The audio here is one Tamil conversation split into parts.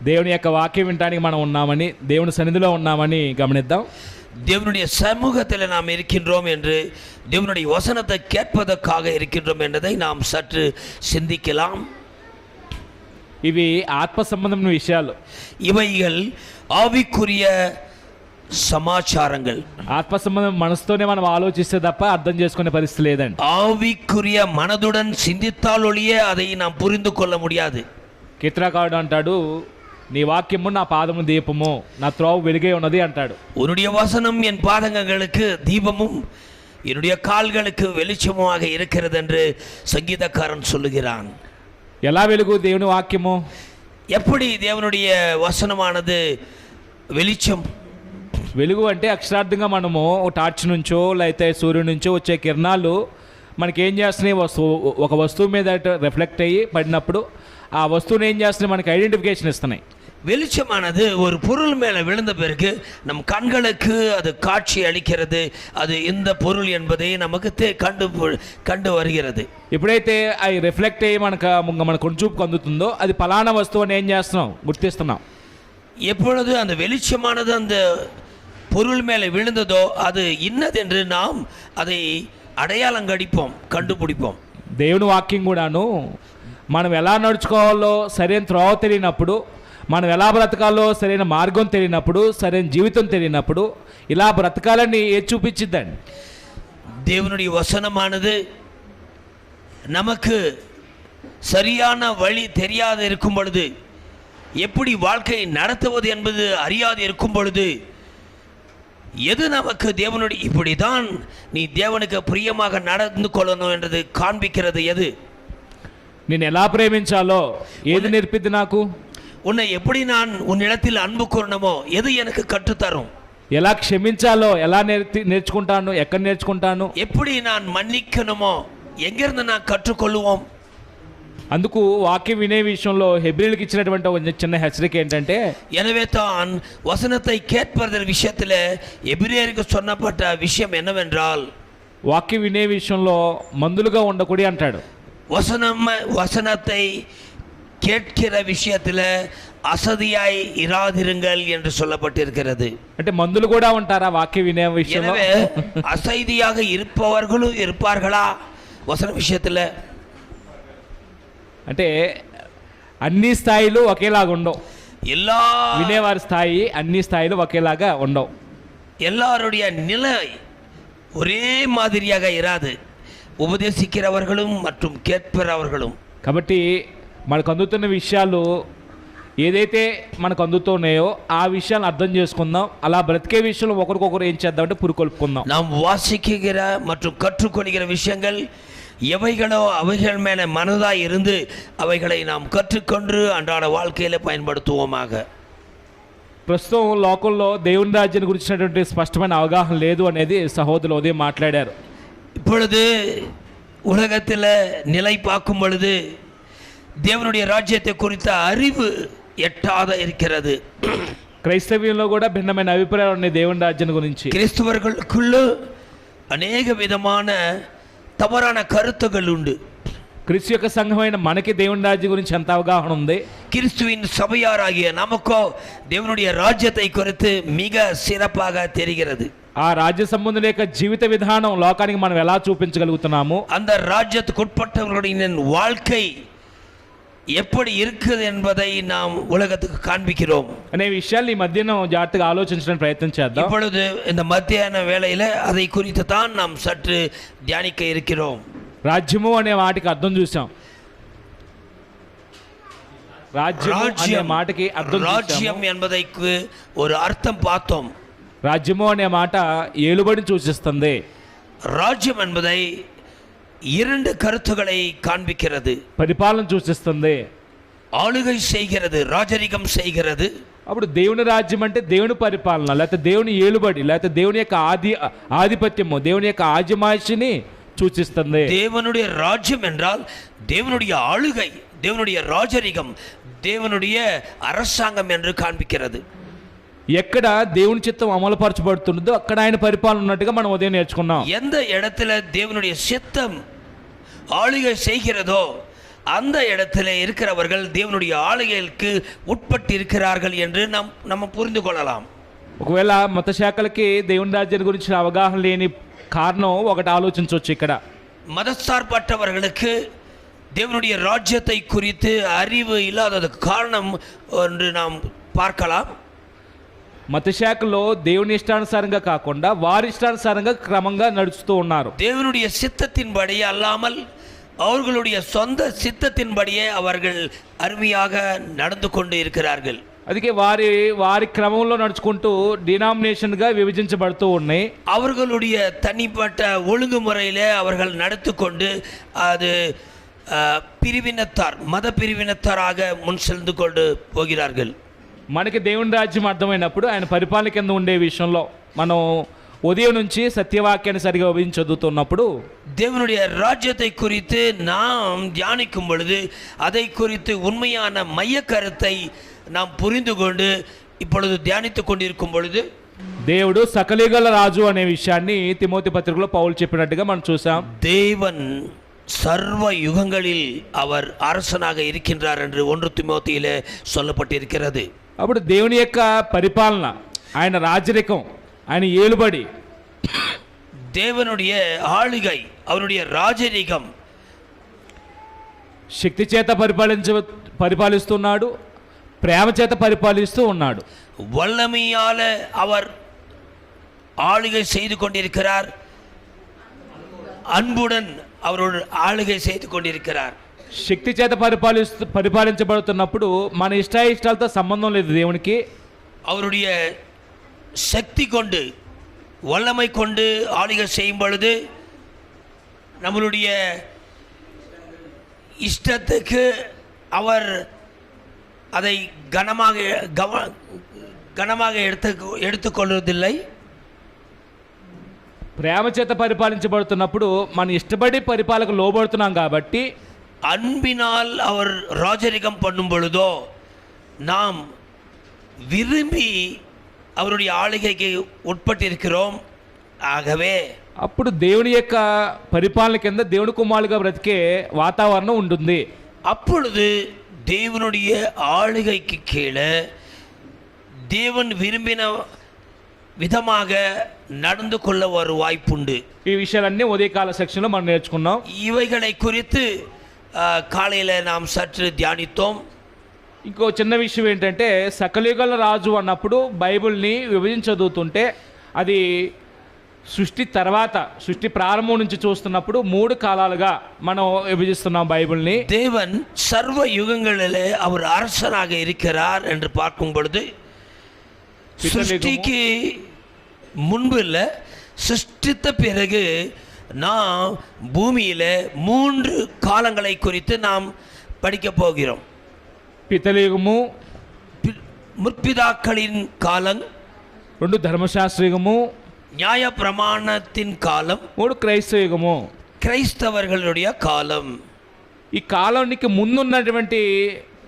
దేవుని యొక్క వాక్యం వినడానికి మనం ఉన్నామని, దేవుని సన్నిధిలో ఉన్నామని గమనిద్దాం. தேவனுடைய சமூகத்தில் நாம் இருக்கின்றோம் என்று, தேவனுடைய வசனத்தை கேட்பதற்காக இருக்கின்றோம் என்றதை நாம் சற்று சிந்திக்கலாம். ఇవి ఆత్మ సంబంధమైన విషయాలు. இவைகள் ஆவிக்குரிய సమాచారంగా. ఆత్మ సంబంధం మనసుతోనే మనం ఆలోచిస్తే తప్ప అర్థం చేసుకునే పరిస్థితి లేదండి. ஆவிக்குரிய மனதுடன் சிந்தித்தால் ஒழிய அதை நாம் புரிந்து கொள்ள முடியாது. కీర్తనకారుడు అంటాడు, నీ వాక్యము నా పాదము దీపము, నా త్రోవ వెలుగే ఉన్నది అంటాడు. உன்னுடைய வசனம் என் பாதங்களுக்கு தீபமும் என்னுடைய கால்களுக்கு வெளிச்சமுமாக இருக்கிறது என்று சங்கீதக்காரன் சொல்லுகிறான். ఎలా వెలుగు దేవుని వాక్యము? எப்படி தேவனுடைய వசనமானது வெளிச்சம்? వెలుగు అంటే అక్షరార్థంగా మనము టార్చ్ నుంచో లేకపోతే సూర్యుడి నుంచో వచ్చే కిరణాలు మనకేం చేస్తున్నాయి, ఒక వస్తువు మీద రిఫ్లెక్ట్ అయ్యి పడినప్పుడు ఆ వస్తువుని ఏం చేస్తున్నాయి, మనకి ఐడెంటిఫికేషన్ ఇస్తున్నాయి. வெளிச்சமானது ஒரு பொருள் மேலே விழுந்த பிறகு நம் கண்களுக்கு அது காட்சி அளிக்கிறது, அது இந்த பொருள் என்பதை நமக்கு கண்டு வருகிறது. ఎప్పుడైతే అవి రిఫ్లెక్ట్ అయ్యి మన కొంచెంకు అందుతుందో అది పలానా వస్తువు అని ఏం చేస్తున్నాం, గుర్తిస్తున్నాం. எப்பொழுது அந்த வெளிச்சமானது அந்த பொருள் மேலே விழுந்ததோ அது இன்னதென்று நாம் அதை అడయాళం గడిపోం, కండుపిడిపోం. దేవుని వాక్యం కూడాను మనం ఎలా నడుచుకోవాలో సరైన త్రోవ తెలియనప్పుడు, మనం ఎలా బ్రతకాలో సరైన మార్గం తెలియనప్పుడు, సరైన జీవితం తెలియనప్పుడు ఇలా బ్రతకాలని ఏది చూపించిద్దండి. தேவனுடைய வசனமானது நமக்கு சரியான வழி தெரியாது இருக்கும் பொழுது, எப்படி வாழ்க்கையை நடத்துவது என்பது அறியாது இருக்கும் பொழுது, எது நமக்கு தேவனுடைய இப்படிதான் நீ தேவனுக்கு பிரியமாக நடந்து கொள்ளணும் என்றது காண்பிக்கிறது எது? నేను ఎలా ప్రేమించాలో ఏది నేర్పిద్ది నాకు? உன்னை எப்படி நான் உன்னிடத்தில் அன்பு கூறணுமோ எது எனக்கு கற்றுத்தரும்? ఎలా క్షమించాలో ఎలా నేర్చుకుంటాను, ఎక్కడ నేర్చుకుంటాను? எப்படி நான் మన్నిக்கணுமோ எங்கிருந்து நான் కற்றுకొల్లుவோம்? అందుకు వాక్యం వినే విషయంలో హెబ్రీలకు ఇచ్చినటువంటి ఒక చిన్న హెచ్చరిక ఏంటంటే, எனவே தான் வசனத்தை கேட்பதன் விஷயத்தில் எபிரேயருக்கு சொன்னப்பட்ட விஷயம் என்னவென்றால், వాక్యం వినే విషయంలో మందులుగా ఉండకూడదు అంటాడు. வசனத்தை கேட்கிற விஷயத்தில் అసదియాయి ఇరాదిరుంగల్ என்று சொல்லப்பட்டிருக்கிறது. అంటే మందులు కూడా ఉంటారా వాక్యం వినే విషయంలో? అసైదియాగ இருப்பவர்களும் இருப்பார்களா వసన விஷயத்தில்? అంటే అన్ని స్థాయిలు ఒకేలాగా ఉండవు. எல்லா వినేవారి స్థాయి అన్ని స్థాయిలు ఒకేలాగా ఉండవు. எல்லாருடைய நிலை ஒரே மாதிரியாக இராது, ఉపదేశిக்கிறவர்களும் மற்றும் கேட்கிறவர்களும். కాబట్టి మనకు అందుతున్న విషయాలు ఏదైతే మనకు అందుతున్నాయో ఆ విషయాన్ని అర్థం చేసుకుందాం. అలా బ్రతికే విషయంలో ఒకరికొకరు ఏం చేద్దామంటే పురుకొల్పుకుందాం. நாம் வாசிக்கிற மற்றும் கற்றுக்கொள்கிற விஷயங்கள் எவைகளோ அவைகள் மேலே மனதாய் இருந்து அவைகளை நாம் கற்றுக்கொண்டு அன்றாட வாழ்க்கையில் பயன்படுத்துவோமாக. ప్రస్తుతం లోకంలో దేవుని రాజ్యాన్ని గురించినటువంటి స్పష్టమైన అవగాహన లేదు అనేది సహోదరులు ఉదయం మాట్లాడారు. இப்பொழுது உலகத்தில் நிலை பார்க்கும் பொழுது தேவனுடைய ராஜ்யத்தை குறித்த அறிவு எட்டாத இருக்கிறது. క్రైస్తవ్యంలో కూడా భిన్నమైన అభిప్రాయాలు ఉన్నాయి దేవుని రాజ్యాన్ని గురించి. கிறிஸ்தவர்களுக்குள்ள అనేక విధமான తవరాన కరుతుகள் உண்டு. క్రీస్తు యొక్క సంఘమైన మనకి దేవుని రాజ్యం గురించి ఎంత అవగాహన ఉంది? கிறிஸ்துவின் சபையாராகிய நமக்கோ தேவனுடைய ராஜ்யத்தை குறித்து மிக சிறப்பாக தெரிகிறது. ఆ రాజ్య సంబంధుల యొక్క జీవిత విధానం లోకానికి మనం ఎలా చూపించగలుగుతున్నాము, அந்த ராஜ்யத்துக்கு உட்பட்டவர்களுடைய வாழ்க்கை எப்படி இருக்குது என்பதை நாம் உலகத்துக்கு காண்பிக்கிறோம் అనే విషయాలు ఈ మధ్యన జాగ్రత్తగా ఆలోచించడానికి ప్రయత్నం చేద్దాం. இப்பொழுது இந்த மத்தியான வேளையில அதை குறித்து தான் நாம் சற்று தியானிக்க இருக்கிறோம். రాజ్యము అనే మాటకి అర్థం చూసాం. రాజ్యం మాటకి అర్థం రాజ్యం என்பதற்கு ஒரு అర్థం பார்த்தோம். రాజ్యము అనే మాట ఏలుబడిని సూచిస్తుంది. రాజ్యం என்பதை இரண்டு கருத்துக்களை காண்பிக்கிறது. పరిపాలన సూచిస్తుంది, ஆளுகை செய்கிறது, ராஜரிகம் செய்கிறது. అప్పుడు దేవుని రాజ్యం అంటే దేవుని పరిపాలన, లేకపోతే దేవుని ఏలుబడి, లేకపోతే దేవుని యొక్క ఆధిపత్యము, దేవుని యొక్క ఆజమాయిషిని సూచిస్తుంది. தேவனுடைய ராஜ்யம் என்றால் தேவனுடைய ஆளுகை, தேவனுடைய ராஜரிகம், தேவனுடைய அரசாங்கம் என்று காண்பிக்கிறது. ఎక్కడ దేవుని చిత్తం అమలుపరచబడుతుందో అక్కడ ఆయన పరిపాలన ఉన్నట్టుగా మనం ఉదయం నేర్చుకున్నాం. எந்த இடத்துல தேவனுடைய சித்தம் ஆளுகை செய்கிறதோ அந்த இடத்துல இருக்கிறவர்கள் தேவனுடைய ஆளுகைக்கு உட்பட்டு இருக்கிறார்கள் என்று நம்ம புரிந்து கொள்ளலாம். ఒకవేళ మత శాఖలకి దేవుని రాజ్యాన్ని గురించి అవగాహన లేని కారణం ఒకటి ఆలోచించవచ్చు. ఇక్కడ மதசார்பற்றவர்களுக்கு தேவனுடைய ராஜ்யத்தை குறித்து அறிவு இல்லாததுக்கு காரணம் என்று நாம் பார்க்கலாம். మత శాఖలో దేవుని ఇష్టానుసారంగా కాకుండా వారి ఇష్టానుసారంగా క్రమంగా నడుస్తూ ఉన్నారు. தேவனுடைய சித்தத்தின்படி அல்லாமல் அவர்களுடைய சொந்த சித்தத்தின்படியே அவர்கள் அருமையாக நடந்து கொண்டு இருக்கிறார்கள். అందుకే వారి క్రమంలో నడుచుకుంటూ డినామినేషన్గా విభజించబడుతూ ఉన్నాయి. அவர்களுடைய தனிப்பட்ட ஒழுங்குமுறையிலே அவர்கள் நடந்து கொண்டு அது பிரிவினத்தார் மத பிரிவினத்தாராக முன் சென்று கொண்டு போகிறார்கள். మనకి దేవుని రాజ్యం అర్థమైనప్పుడు ఆయన పరిపాలన కింద ఉండే విషయంలో మనం ఉదయం నుంచి సత్యవాక్యాన్ని సరిగా విభజించి చదువుతున్నప్పుడు தேவனுடைய ராஜ்யத்தை குறித்து நாம் தியானிக்கும் பொழுது அதை குறித்து உண்மையான மைய கருத்தை நாம் புரிந்து கொண்டு இப்பொழுது தியானித்து கொண்டிருக்கும் பொழுது దేవుడు సకలిగల రాజు అనే విషయాన్ని తిమోతి పత్రికలో పౌలు చెప్పినట్టుగా మనం చూసాం. தேவன் சர்வ யுகங்களில் அவர் அரசனாக இருக்கின்றார் என்று 1 திமோத்தியிலே சொல்லப்பட்டிருக்கிறது. అప్పుడు దేవుని యొక్క పరిపాలన, ఆయన రాజరికం, ఆయన ఏలుబడి, தேவனுடைய ஆளுகை, அவருடைய ராஜரிகம் శక్తి చేత పరిపాలిస్తున్నాడు, ప్రేమ చేత పరిపాలిస్తూ ఉన్నాడు. வல்லமையால அவர் ஆளுகை செய்து கொண்டிருக்கிறார், அன்புடன் அவரோடு ஆளுகை செய்து கொண்டிருக்கிறார். శక్తి చేత పరిపాలించబడుతున్నప్పుడు మన ఇష్టాయిష్టాలతో సంబంధం లేదు దేవునికి. அவருடைய சக்தி கொண்டு வல்லமை கொண்டு ஆளுகை செய்யும் பொழுது நம்மளுடைய இஷ்டத்துக்கு அவர் அதை கனமாக எடுத்துக்கொள்வதில்லை. ప్రేమ చేత పరిపాలించబడుతున్నప్పుడు మన ఇష్టపడి పరిపాలనకు లోబడుతున్నాం కాబట్టి அன்பினால் அவர் ராஜரிகம் பண்ணும் பொழுதோ நாம் விரும்பி அவருடைய ஆளுகைக்கு உட்பட்டிருக்கிறோம். ஆகவே అప్పుడు దేవుని యొక్క పరిపాలన కింద దేవుని కుమారులుగా బ్రతికే వాతావరణం ఉంటుంది. அப்பொழுது தேவனுடைய ஆளுகைக்கு கீழே தேவன் விரும்பின విధமாக நடந்து கொள்ள ஒரு வாய்ப்புண்டு. ఈ విషయాలన్నీ ఉదయకాల సెక్షన్లో మనం నేర్చుకున్నాం. இவைகளை குறித்து కాళీలో நாம் సற்று ధ్యానితోం. ఇంకో చిన్న విషయం ఏంటంటే సకలయుగల రాజు అన్నప్పుడు బైబిల్ని విభజించి చదువుతుంటే అది సృష్టి తర్వాత, సృష్టి ప్రారంభం నుంచి చూస్తున్నప్పుడు 3 కాలాలుగా మనం విభజిస్తున్నాం బైబిల్ని. தேவன் சர்வ யுகங்களிலே அவர் அரசனாக இருக்கிறார் என்று பார்க்கும் பொழுது சிருஷ்டிக்கு முன்பு இல்லை, சிருஷ்டித்த பிறகு நாம் பூமியில 3 காலங்களை குறித்து நாம் படிக்க போகிறோம். పితలయుగము, முற்பிதாக்களின் காலம், 2 ధర్మశాస్త్ర యుగము, நியாய பிரமாணத்தின் காலம், 3 క్రైస్తవ యుగము, క్రైస్తவர்களுடைய காலம். ఈ కాలానికి ముందున్నటువంటి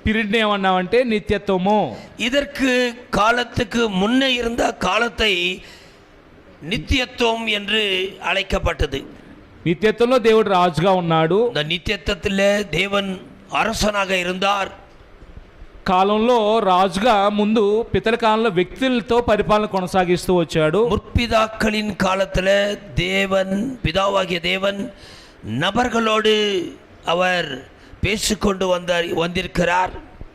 పీరియడ్ ఏమన్నామంటే నిత్యత్వము. இதற்கு காலத்துக்கு முன்னே இருந்த காலத்தை நித்தியத்துவம் என்று அழைக்கப்பட்டது. నిత్యత్వంలో దేవుడు రాజుగా ఉన్నాడు. இந்த நித்தியத்திலே தேவன் அரசனாக இருந்தார். కాలంలో రాజుగా ముందు పితల కాలంలో వ్యక్తులతో పరిపాలన కొనసాగిస్తూ వచ్చాడు. முற்பிதாக்களின் காலத்துல தேவன், பிதாவாகிய தேவன் நபர்களோடு அவர் பேசிக்கொண்டு வந்திருக்கிறார்.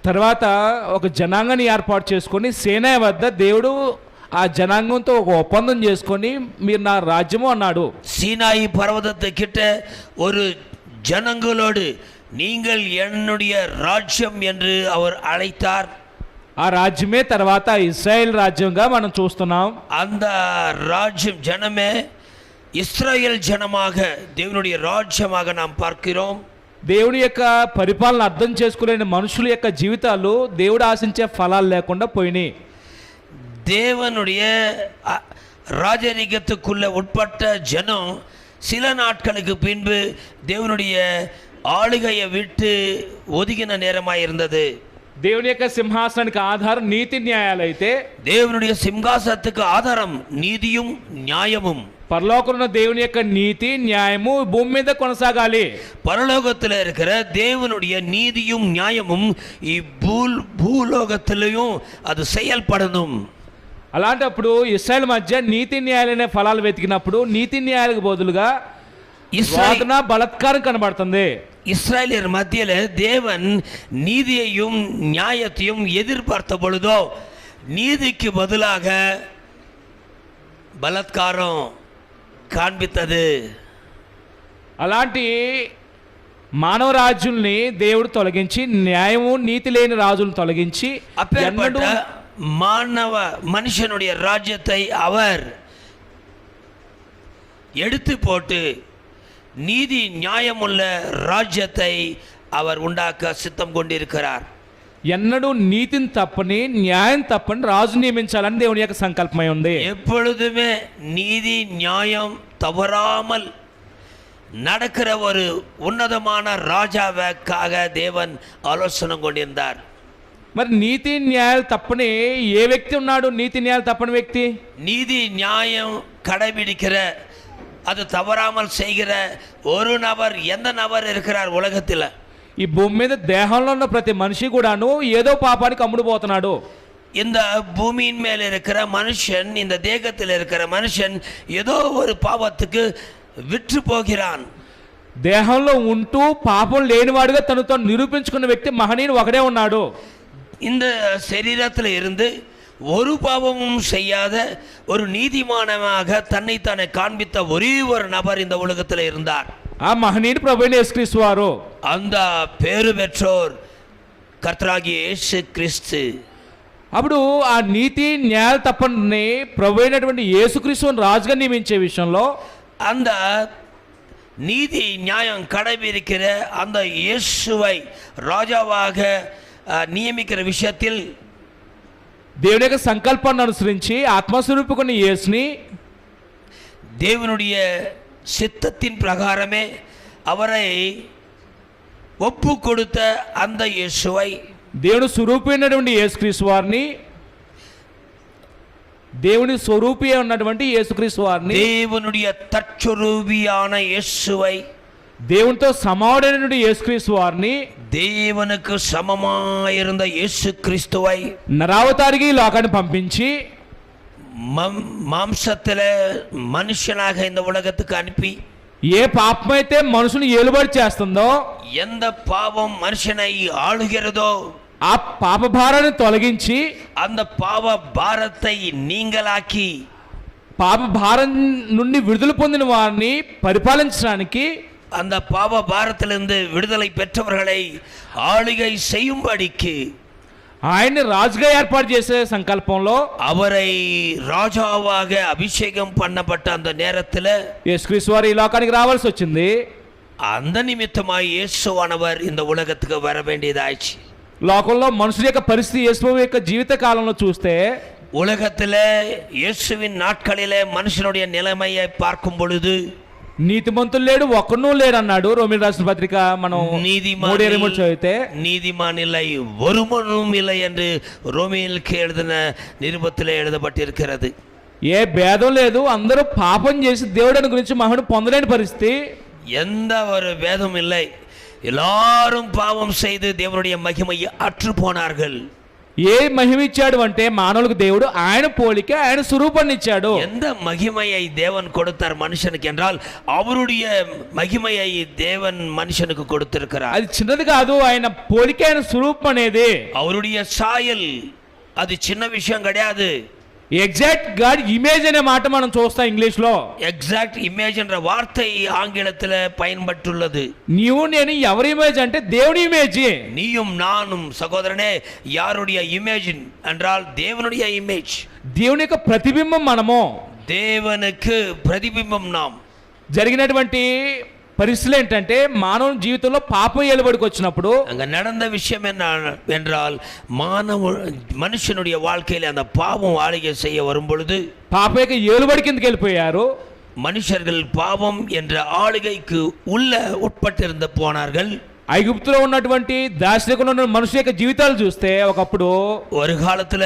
తర్వాత ఒక జనాంగాన్ని ఏర్పాటు చేసుకొని సేనా వద్ద దేవుడు ఆ జనాంగంతో ఒక ఒప్పందం చేసుకొని మీరు నా రాజ్యము అన్నాడు. சீனாய் பர்வதத்து கிட்ட ஒரு ஜனங்களோடு நீங்கள் என்னுடைய ராஜ்யம் என்று அவர் அழைத்தார். ఆ రాజ్యమే తర్వాత ఇశ్రాయేల్ రాజ్యంగా మనం చూస్తున్నాం. அந்த ராஜ்யம் ஜனமே இஸ்ரவேல் ஜனமாக தேவனுடைய ராஜ்யமாக நாம் பார்க்கிறோம். దేవుని యొక్క పరిపాలన అర్థం చేసుకోలేని మనుషుల యొక్క జీవితాలు దేవుడు ఆశించే ఫలాలు లేకుండా పోయినాయి. தேவனுடைய ராஜரிகத்துக்குள்ள உட்பட்ட ஜனம் சில நாட்களுக்கு பின்பு தேவனுடைய ஆளுகையை விட்டு ஒதுங்கின நேரமாக இருந்தது. దేవుని యొక్క సింహాసనానికి ఆధారం నీతి న్యాయాలైతే, தேவனுடைய சிங்காசனத்துக்கு ஆதாரம் நீதியும் நியாயமும். పరలోకంలో దేవుని యొక్క నీతి న్యాయము భూమి మీద కొనసాగాలి. பரலோகத்தில் இருக்கிற தேவனுடைய நீதியும் நியாயமும் பூலோகத்திலையும் அது செயல்படணும். అలాంటప్పుడు ఇశ్రాయేల్ మధ్య నీతి న్యాయాలనే ఫలాలు వెతికినప్పుడు నీతి న్యాయాలకు బదులుగా వాదన బలత్కారం కనబడుతుంది. இஸ்ரேலியர் மத்தியில தேவன் நீதியையும் நியாயத்தையும் எதிர்பார்த்த பொழுதோ நீதிக்கு பதிலாக బలత్కారం కాண்பித்தது. అలాంటి మానవ రాజుల్ని దేవుడు తొలగించి, న్యాయము నీతి లేని రాజులను తొలగించి, அப்பேற்பட்ட மானவ மனுஷனுடைய ராஜ்யத்தை அவர் எடுத்து போட்டு நீதி நியாயமுள்ள ராஜ்யத்தை அவர் உண்டாக்க சித்தம் கொண்டிருக்கிறார். ఎన్నడూ నీతిని తప్పని న్యాయం తప్పని రాజు నియమించాలని దేవుని యొక్క సంకల్పమై ఉంది. எப்பொழுதுமே நீதி நியாயம் தவறாமல் நடக்கிற ஒரு ఉన్నతமான ராஜாவுக்காக தேவன் ஆலோசனை கொண்டிருந்தார். మరి నీతి న్యాయాలు తప్పని ఏ వ్యక్తి ఉన్నాడు? నీతి న్యాయాలు తప్పని వ్యక్తి, நீதி நியாயம் கடைபிடிக்கிற, அது தவறாமல் செய்கிற ஒரு நபர், எந்த நபர் இருக்கிறார் உலகத்தில்? ఈ భూమి మీద దేహంలో ఉన్న ప్రతి మనిషి కూడాను ఏదో పాపానికి అమ్ముడుపోతున్నాడు. இந்த பூமியின் மேல் இருக்கிற மனுஷன், இந்த தேகத்தில் இருக்கிற மனுஷன் ஏதோ ஒரு பாவத்துக்கு விற்று போகிறான். దేహంలో ఉంటూ పాపం లేనివాడుగా తనతో నిరూపించుకున్న వ్యక్తి మహనీయుడు ఒకడే ఉన్నాడు. இந்த శరీரத்தில் இருந்து ஒரு பாவமும் செய்யாத ஒரு நீதிமானமாக தன்னைத்தானே காண்பித்த ஒரே ஒரு நபர் இந்த உலகத்தில் இருந்தார். ఆ మహనీయుడు ప్రభువైన యేసుక్రీస్తు వారు. அந்த பேரு பெற்றோர் కర్తరాగియ యేసు క్రీస్తు. అప్పుడు ఆ నీతి న్యాయాలు తప్పని ప్రభువైనటువంటి యేసుక్రీస్తుని రాజుగా నియమించే విషయంలో, அந்த நீதி நியாயம் கடைபிடிக்கிற அந்த இயேசுவை ராஜாவாக నియమిக்கிற விஷயத்தில் దేవుని యొక్క సంకల్పాన్ని అనుసరించి ఆత్మస్వరూపుకున్న యేసుని, தேவனுடைய சித்தத்தின் பிரகாரமே அவரை ஒப்பு கொடுத்த அந்த இயேசுவை, దేవుని స్వరూపమైనటువంటి యేసుక్రీస్తు వారిని, దేవుని స్వరూపి ఉన్నటువంటి యేసుక్రీస్తు వారిని, தேவனுடைய தற்சொரூபியான இயேசுவை, దేవునితో సమానుడైనటువంటి యేసుక్రీస్తు వారిని, தேவனுக்கு சமமாயிருந்த இயேசு கிறிஸ்துவை నరావతారికి ఈ లోకాన్ని పంపించి మాంసத்தில మనుషనాக இந்த உலகத்துக்கு அனுப்பி, ఏ పాపమైతే మనుషుని ఏలుబడి చేస్తుందో, எந்த பாவம் மனுஷனை ஆளுகிறதோ ఆ పాప భారాన్ని తొలగించి, அந்த பாவ பாரத்தை நீங்களாக்கி, పాప భారం నుండి విడుదల పొందిన వారిని పరిపాలించడానికి, அந்த பாவ பாரத்திலிருந்து விடுதலை பெற்றவர்களை ஆளுகை செய்யும்படிக்கு ఆయన్ని రాజుగా ఏర్పాటు చేసే సంకల్పంలో, அவரை ராஜாவாக அபிஷேகம் பண்ணப்பட்ட அந்த நேரத்தில் యేసుక్రీస్తు వారు ఈ లోకానికి రావాల్సి వచ్చింది. அந்த நிமித்தமாய் இயேசுவானவர் இந்த உலகத்துக்கு வர வேண்டியதாயிடுச்சு. లోకంలో మనుషుల యొక్క పరిస్థితి, యేసు యొక్క జీవిత కాలంలో చూస్తే, உலகத்தில் இயேசுவின் நாட்களிலே மனுஷனுடைய நிலைமையை பார்க்கும் பொழுது నీతిమంతులు లేడు, ఒక్కనూ లేడు అన్నాడు రోమియోలు రాసిన పత్రిక మనం 3:23 చదివితే. நீதிமான் இல்லை, ஒருவனும் இல்லை என்று ரோமியோலுக்கு எழுதின நிருபத்திலே எழுதப்பட்டிருக்கிறது. ఏ భేదం లేదు, అందరూ పాపం చేసి దేవుడిని గురించి మహిమ పొందలేని పరిస్థితి. எந்த ஒரு பேதம் இல்லை, எல்லாரும் பாவம் செய்து தேவனுடைய மகிமையை அற்று போனார்கள். ఏ మహిమ ఇచ్చాడు అంటే మానవులకు దేవుడు ఆయన పోలిక, ఆయన స్వరూపాన్ని ఇచ్చాడు. எந்த மகிமையை தேவன் கொடுத்தார் மனுஷனுக்கு என்றால் அவருடைய மகிமையை தேவன் மனுஷனுக்கு கொடுத்திருக்கிறார். అది చిన్నది కాదు, ఆయన పోలిక, ఆయన స్వరూపం అనేది. அவருடைய சாயல் அது சின்ன விஷயம் கிடையாது. ఎగ్జాక్ట్ గాడ్ ఇమేజ్ అనే మాట మనం చూస్తాం ఇంగ్లీష్ లో. எக்ஸாக்ட் இமேஜ் என்ற வார்த்தை ஆங்கிலத்தில் பயன்பட்டுள்ளது. నీవు నేను ఎవరి ఇమేజ్ అంటే దేవుని ఇమేజ్. நீயும் நானும் சகோதரனே யாருடைய இமேஜ் என்றால் தேவனுடைய இமேஜ். దేవుని యొక్క ప్రతిబింబం మనము. தேவனுக்கு பிரதிபிம்பம் நாம். జరిగినటువంటి పరిస్థితులు ఏంటంటే, మానవ జీవితంలో పాపం ఏలుబడికి వచ్చినప్పుడు அங்க நடந்த விஷயம் என்ன என்றால், மனுஷனுடைய வாழ்க்கையில் அந்த பாவம் ஆளுகை செய்ய வரும் பொழுது పాప యొక్క ఏలుబడి కిందకి వెళ్ళిపోయారు. மனுஷர்கள் பாவம் என்ற ஆளுகைக்கு உள்ள உட்பட்டிருந்த போனார்கள். ఐగుప్తులో ఉన్నటువంటి దాసరికంలో ఉన్న మనుషుల యొక్క జీవితాలు చూస్తే ఒకప్పుడు ஒரு காலத்துல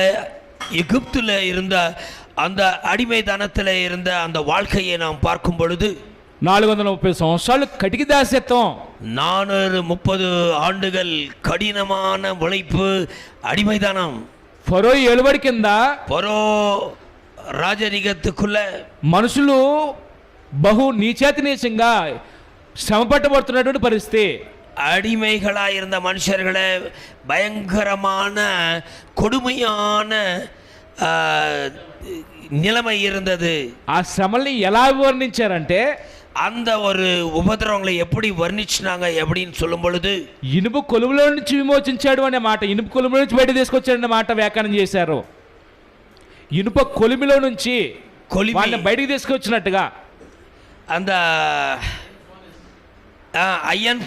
எகிப்துல இருந்த அந்த அடிமைத்தனத்தில் இருந்த அந்த வாழ்க்கையை நாம் பார்க்கும் பொழுது 430 సంవత్సరాలు కటికి దాసత్వం, 430 ஆண்டுகள் கடினமான உழைப்பு, அடிமைதானம். ఫరో ఏలుబడి కింద ఫరో రాజరికத்துக்குள்ள మనుషులు బహు నీచాతి నీచంగా శ్రమ పట్టబడుతున్నటువంటి పరిస్థితి. அடிமைகளாக இருந்த மனுஷர்களை பயங்கரமான கொடுமையான நிலைமை இருந்தது. ఆ శ్రమల్ని ఎలా వివరించారంటే அந்த ஒரு உபத்திரவங்களை எப்படி வர்ணிச்சினாங்க எப்படின்னு சொல்லும் பொழுது ఇనుప కొలుములో నుంచి విమోచించాడు అనే మాట, ఇనుప కొలుములో నుంచి బయట తీసుకొచ్చాడు అనే మాట వ్యాఖ్యానం చేశారు. ఇనుప కొలిమిలో నుంచి వాళ్ళని బయటికి తీసుకొచ్చినట్టుగా அந்த ஐயன்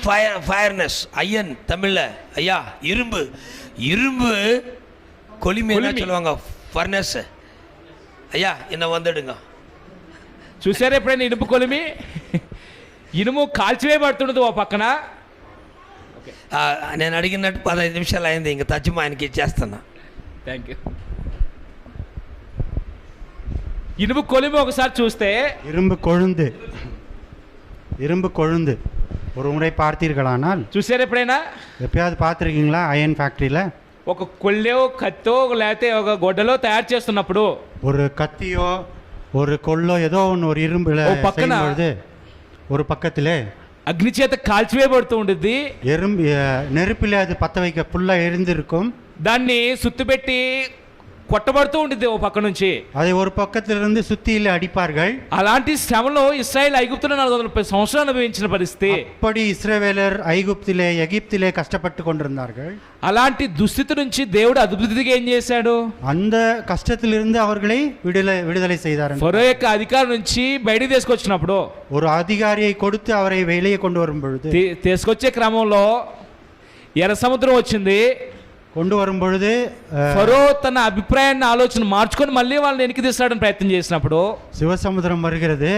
ஃபயர்னஸ், ஐயன் தமிழ்ல ஐயா இரும்பு, இரும்பு கொலிமி என்ன சொல்லுவாங்க, ஃபர்னஸ். ஐயா என்ன வந்துடுங்க. చూసారా ఎప్పుడైనా ఇనుప కొలిమి? ఇనుము కాల్చివేయబడుతున్నది ఓ పక్కన. నేను అడిగినట్టు 15 నిమిషాలు అయింది, ఇంకా తజ్జుమా ఆయనకి ఇచ్చేస్తున్నా. Thank you. ఇనుప కొలిమి ఒకసారి చూస్తే இரும்பு கொழுந்து ஒரு முறை பார்த்தீர்களானால், చూసారా ఎప్పుడైనా? எப்பயாவது பார்த்துருக்கீங்களா அயன் ஃபேக்ட்ரியில் ఒక కొల్లేో కత్తో లేకపోతే ఒక గొడ్డలో తయారు చేస్తున్నప్పుడు ஒரு கத்தியோ ஒரு கொள்ளோ ஏதோ ஒன்று ஒரு இரும்புல செய்யும்பொழுது ஒரு பக்கத்திலே అగ్ని చేత కాల్చివేయబడుతూ ఉంటుంది. நெருப்பில் அது பற்ற வைக்க ஃபுல்லாக எரிந்திருக்கும். దాన్ని సుత్తుపెట్టి కొట్టబడుతూ ఉంటుంది ఓ పక్క నుంచి. அதை ஒரு பக்கத்திலிருந்து சுத்தியில அடிப்பார்கள். అలాంటి శ్రమలో ఇశ్రాయేల్ ఐగుప్తులో 430 సంవత్సరాలు అనుభవించిన పరిస్థితి. அப்படி இஸ்ரவேலர் ஐகுப்திலே எகிப்திலே கஷ்டப்பட்டு கொண்டிருந்தார்கள். అలాంటి దుస్థితి నుంచి దేవుడు అద్భుతంగా ఏం చేశాడు? அந்த కష్టத்திலிருந்து அவர்களை விடுதலை செய்தார். ఫరో యొక్క అధికారం నుంచి బయటికి తీసుకొచ్చినప్పుడు, ஒரு அதிகாரியை கொடுத்து அவரை வெளியே கொண்டு வரும் பொழுது, తీసుకొచ్చే క్రమంలో ఎర్ర సముద్రం వచ్చింది. கொண்டு வரும் பொழுது ఫరో తన అభిప్రాయాన్ని ఆలోచన మార్చుకొని మళ్ళీ వాళ్ళని వెనక్కి తీసాడని ప్రయత్నం చేసినప్పుడు சிவசமுத்திரம் வருகிறது.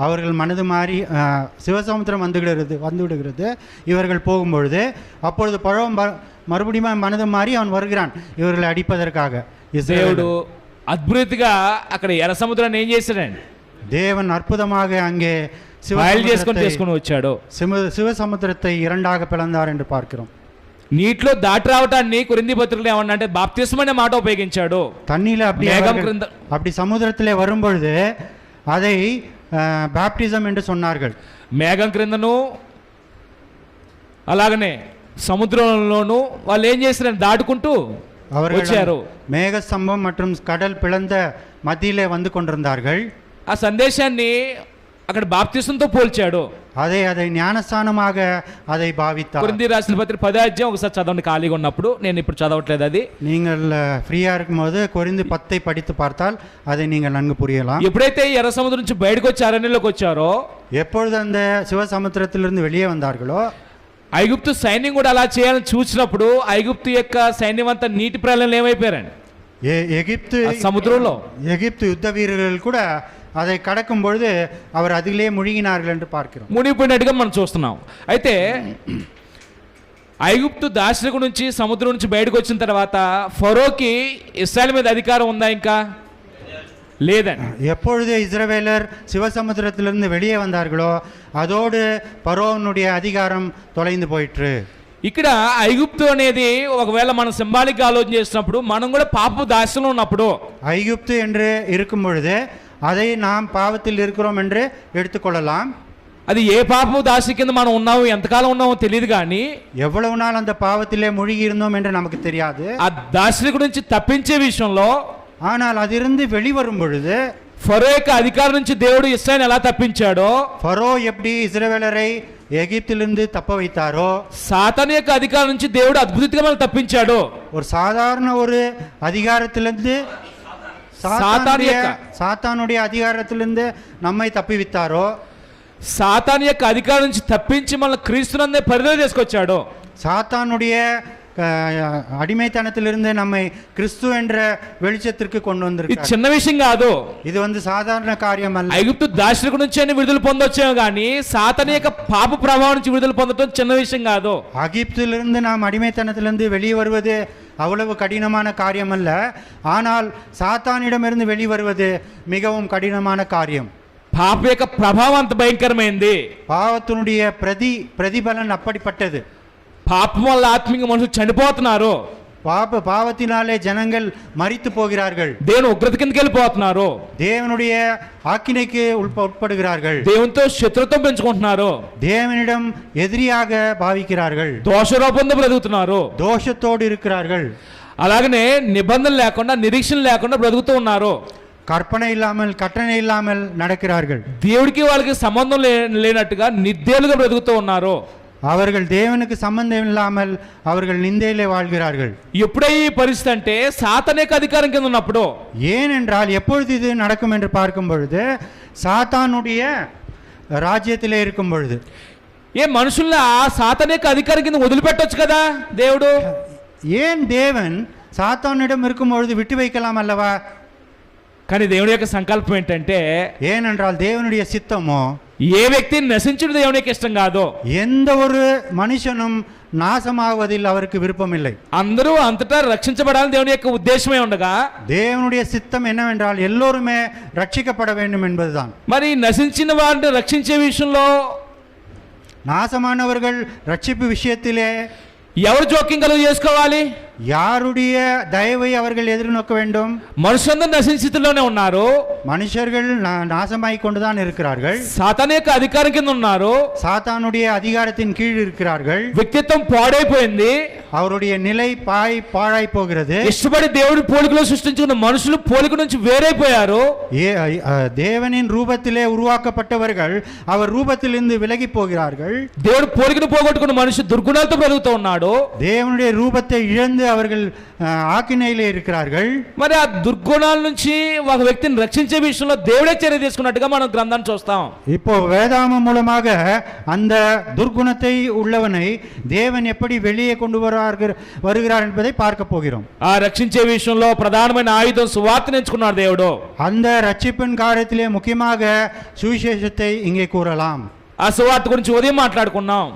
அவர்கள் மனது மாறி சிவசமுத்திரம் வந்துவிடுகிறது. இவர்கள் போகும்பொழுது அப்பொழுது பழம் மறுபடியும் மனது மாறி அவன் வருகிறான் இவர்களை அடிப்பதற்காக. దేవుడు అద్భుతంగా అక్కడ ఎర్ర సముద్రాన్ని ఏం చేశాడండి? தேவன் அற்புதமாக அங்கே చేసుకొని వచ్చాడు. சிவசமுத்திரத்தை இரண்டாக பிளந்தார் என்று பார்க்கிறோம். నీటిలో దాటి రావటాన్ని కొరింథీ పత్రికలో ఏమన్నంటే బాప్తిస్మం అనే మాట ఉపయోగించాడు. தண்ணியில அப்படி சமுத்திரத்திலே வரும்பொழுது அதை బాప్టిజం என்று சொன்னார்கள். మేఘం క్రిందను అలాగనే సముద్రంలోనూ వాళ్ళు ఏం చేశారు? దాటుకుంటూ వచ్చారు. மேக ஸ்தம்பம் மற்றும் கடல் பிளந்த மத்தியிலே வந்து கொண்டிருந்தார்கள். ఆ సందేశాన్ని అక్కడ బాప్తిస్మంతో పోల్చాడు. அதை ஞானஸ்தானமாக அதை భావిத்தார். కొరింథీ రాసిన పత్రిక 10వ అధ్యాయం ఒకసారి చదవండి ఖాళీగా ఉన్నప్పుడు. నేను ఇప్పుడు చదవట్లేదు అది. நீங்கள் ఫ్రీயா இருக்கும்போது కొరింథీ 10 படித்து பார்த்தால் அதை நீங்கள் நன்கு புரியலாம். ఎప్పుడైతే ఎర్ర సముద్రం నుంచి బయటకు వచ్చి అరణ్యంలోకి వచ్చారో, எப்பொழுது அந்த சிவசமுத்திரத்திலிருந்து வெளியே வந்தார்களோ, ఐగుప్తు సైన్యం కూడా అలా చేయాలని చూసినప్పుడు ఐగుప్తు యొక్క సైన్యం అంతా నీటి ప్రళయంలో ఏమైపోయారండి? సముద్రంలో ఎగిప్తు యుద్ధ వీరులు కూడా அதை கடக்கும் பொழுது அவர் அதிலே முழுகினார்கள் என்று பார்க்கிறோம். మునిగిపోయినట్టుగా మనం చూస్తున్నాం. అయితే ఐగుప్తు దాసరికం నుంచి సముద్రం నుంచి బయటకు వచ్చిన తర్వాత ఫరోకి ఇశ్రాయేల్ మీద అధికారం ఉందా? ఇంకా లేదండి. எப்பொழுது இஸ்ரவேலர் சிவசமுத்திரத்திலிருந்து வெளியே வந்தார்களோ அதோடு பரோனுடைய அதிகாரம் தொலைந்து போயிற்று. ఇక్కడ ఐగుప్తు అనేది ఒకవేళ మనం సింబాలిక్ ఆలోచన చేసినప్పుడు మనం కూడా పాపపు దాస్యంలో ఉన్నప్పుడు ஐகுப்து என்று இருக்கும் பொழுது அதை நாம் பாவத்தில் இருக்கிறோம் என்று எடுத்துக்கொள்ளலாம். అది ఏ పాపపు దాసి కింద మనం ఉన్నామో ఎంతకాలం ఉన్నామో తెలియదు, కానీ எவ்வளவு நாள் அந்த பாவத்திலே முழுகி இருந்தோம் என்று நமக்கு தெரியாது. ఆ దాసరికుడి నుంచి తప్పించే విషయంలో ஆனால் அதிலிருந்து வெளிவரும் பொழுது ఫరో యొక్క అధికారం నుంచి దేవుడు ఇశ్రాయేలుని ఎలా తప్పించాడో, ఫరో எப்படி ఇశ్రాయేలரை ఎగిప్తులిருந்து తప్ప வைத்தாரோ, సాతాను యొక్క అధికారం నుంచి దేవుడు అద్భుతంగా మనల్ని తప్పించాడు. ஒரு சாதாரண ஒரு அதிகாரத்திலிருந்து సాతానుடைய அதிகாரத்திலிருந்து நம்மை తప్పివిத்தாరో, సాతాను యొక్క అధికారం నుంచి తప్పించి మనల్ని క్రీస్తునందే పరిధిలో తీసుకొచ్చాడు. సాతానుடைய அடிமைத்தனத்திலிருந்து நம்மை கிறிஸ்து என்ற வெளிச்சத்திற்கு கொண்டு ఇది வந்திருக்கார். చిన్న విషయం కాదు. இது சாதாரண காரியம் அல்ல. ఐగుప్తు దాశరథుడి నుంచి అయినా విడుదల పొందొచ్చేమో కానీ సాతాను యొక్క పాప ప్రభావం నుంచి విడుదల పొందడం చిన్న విషయం కాదు. எகிப்திலிருந்து நாம் அடிமைத்தனத்திலிருந்து வெளியே வருவது அவ்வளவு கடினமான காரியம் அல்ல. ஆனால் சாத்தானிடமிருந்து வெளிவருவது மிகவும் கடினமான காரியம். పాప యొక్క ప్రభావం అంత భయంకరమైంది. பாவத்தினுடைய பிரதிபலன் அப்படிப்பட்டது. పాపం వల్ల ఆత్మీయ మనుషులు చనిపోతున్నారు. பாவத்தினாலே ஜனங்கள் மரித்து போகிறார்கள். దేవుని ఉగ్రత కిందకి వెళ్ళిపోతున్నారు. தேவனுடைய ஆக்கினைக்கு உட்படுகிறார்கள். దేవునితో శత్రుత్వం పెంచుకుంటున్నారు. தேவனிடம் எதிரியாக பாவிக்கிறார்கள். దోషరూపంతో బ్రతుకుతున్నారు. దోషத்தோடு இருக்கிறார்கள். అలాగనే నిబంధన లేకుండా నిరీక్షణ లేకుండా బ్రతుకుతూ ఉన్నారు. கற்பனை இல்லாமல் கட்டணை இல்லாமல் நடக்கிறார்கள். దేవుడికి వాళ్ళకి సంబంధం లేనట్టుగా నిర్దేలుగా బ్రతుకుతూ ఉన్నారు. அவர்கள் தேவனுக்கு சம்பந்தம் இல்லாமல் அவர்கள் நிந்தையிலே வாழ்கிறார்கள். ఎప్పుడై ఈ పరిస్థితి అంటే సాతానేక అధికారం కింద ఉన్నప్పుడు, ஏனென்றால் எப்பொழுது இது நடக்கும் என்று பார்க்கும் பொழுது சாத்தானுடைய ராஜ்யத்திலே இருக்கும் பொழுது. ఏ మనుషుల్ని ఆ సాతానేక అధికారం కింద వదిలిపెట్టొచ్చు కదా దేవుడు. ஏன் தேவன் சாத்தானிடம் இருக்கும் பொழுது விட்டு வைக்கலாம் அல்லவா? కానీ దేవుని యొక్క సంకల్పం ఏంటంటే, ஏனென்றால் தேவனுடைய சித்தமோ ఏ వ్యక్తిని నశించడం దేవునికి ఇష్టం కాదు. எந்த ஒரு மனுஷனும் நாசமாவதில் அவருக்கு விருப்பமில்லை. అందరూ అంతటా రక్షించబడాలని దేవుని యొక్క ఉద్దేశమే ఉండగా, தேவனுடைய சித்தம் என்னவென்றால் எல்லோருமே ரட்சிக்கப்பட வேண்டும் என்பதுதான். మరి నశించిన వారిని రక్షించే విషయంలో நாசமானவர்கள் ரட்சிப்பு விஷயத்திலே ఎవరు జోక్యం కలుగు చేసుకోవాలి? யாருடைய தயவை அவர்கள் எதிர்நோக்க வேண்டும்? మనుషులందరూ నశించితిలోనే ఉన్నారు. மனுஷர்கள் நாசமாய் கொண்டுதான் இருக்கிறார்கள். సాతాను యొక్క అధికారం కింద ఉన్నారు. சாத்தானுடைய அதிகாரத்தின் கீழ் இருக்கிறார்கள். వ్యక్తిత్వం పాడైపోయింది. அவருடைய நிலை பாழாய் போகிறது. ఇష్టపడి దేవుడి పోలికలో సృష్టించుకున్న మనుషులు పోలిక నుంచి వేరైపోయారు. தேவனின் ரூபத்திலே உருவாக்கப்பட்டவர்கள் அவர் ரூபத்திலிருந்து விலகி போகிறார்கள். దేవుడు పోలికను పోగొట్టుకున్న మనిషి దుర్గుణాలతో బ్రతుకుతూ ఉన్నాడు. தேவனுடைய ரூபத்தை இழந்து அவர்கள் ஆக்கினையிலே இருக்கிறார்கள். మరి ఆ దుర్గుణాల నుంచి ఒక వ్యక్తిని రక్షించే విషయంలో దేవుడే చర్య తీసుకున్నట్టుగా మనం గ్రంథాన్ని చూస్తాం. இப்போ வேதாகமம் மூலமாக அந்த துர்குணத்தை உள்ளவனை தேவன் எப்படி வெளியே கொண்டு வருகிறார் என்பதை பார்க்க போகிறோம். ఆ రక్షించే విషయంలో ప్రధానమైన ఆయుధం సువార్తను ఎంచుకున్నాడు దేవుడు. அந்த ரட்சிப்பின் காரியத்திலே முக்கியமாக சுவிசேஷத்தை இங்கே கூறலாம். ఆ సువార్త గురించి ఉదయం మాట్లాడుకున్నాం.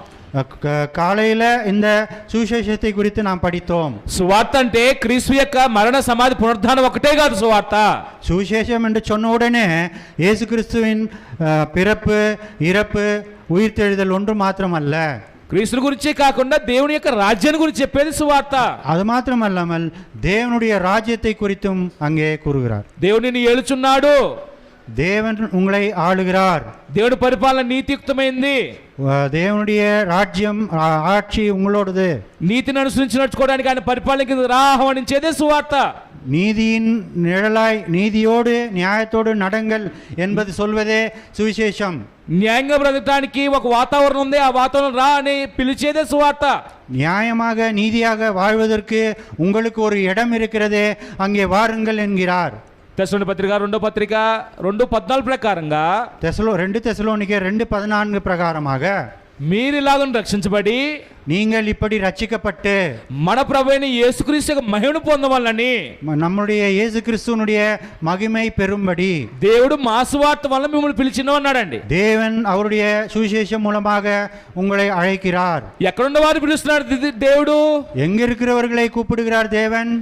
காலையில இந்த சுவிசேஷத்தை குறித்து நாம் படித்தோம். సువార్త అంటే క్రీస్తు యొక్క మరణ సమాధి పునరుద్ధానం ఒకటే కాదు సువార్త. சுவிசேஷம் என்று சொன்ன உடனே இயேசு கிறிஸ்துவின் பிறப்பு இறப்பு உயிர்த்தெழுதல் ஒன்று மாத்திரமல்ல, క్రీస్తు గురించే కాకుండా దేవుని యొక్క రాజ్యాన్ని గురించి చెప్పేది సువార్త. அது மாத்திரமல்லாமல் தேவனுடைய ராஜ்யத்தை குறித்தும் அங்கே கூறுகிறார். దేవుడిని ఏలుచున్నాడు. தேவன் உங்களை ஆளுகிறார். దేవుడి పరిపాలన నీతియుక్తమైంది. தேவனுடைய ராஜ்யம் ஆட்சி உங்களோடது. నీతిని అనుసరించి నడుచుకోవడానికి ఆయన పరిపాలనకి ఆహ్వానించేదే సువార్త. நீதியின் நிழலாய் நீதியோடு நியாயத்தோடு நடங்கள் என்பது சொல்வதே சுவிசேஷம். న్యాయంగా బ్రతకడానికి ఒక వాతావరణం ఉంది, ఆ వాతావరణం రా అని పిలిచేదే సువార్త. நியாயமாக நீதியாக வாழ்வதற்கு உங்களுக்கு ஒரு இடம் இருக்கிறதே, அங்கே வாருங்கள் என்கிறார். తెస్సలోని పత్రిక 2వ పత్రిక 2:14 ప్రకారంగా 2 தெசலோனிக்கேயர் 2:14 பிரகாரமாக మీరు ఇలాగ రక్షించబడి நீங்கள் இப்படி ரட்சிக்கப்பட்டு మన ప్రభువైన యేసుక్రీస్తు యొక్క మహిమను పొందవాలని, நம்முடைய இயேசு கிறிஸ்துவினுடைய மகிமை பெறும்படி దేవుడు మా సువార్త వల్ల మిమ్మల్ని పిలిచినో అన్నాడండి. தேவன் அவருடைய சுவிசேஷம் மூலமாக உங்களை அழைக்கிறார். ఎక్కడున్న వారు పిలుస్తున్నాడు దేవుడు? எங்க இருக்கிறவர்களை கூப்பிடுகிறார் தேவன்?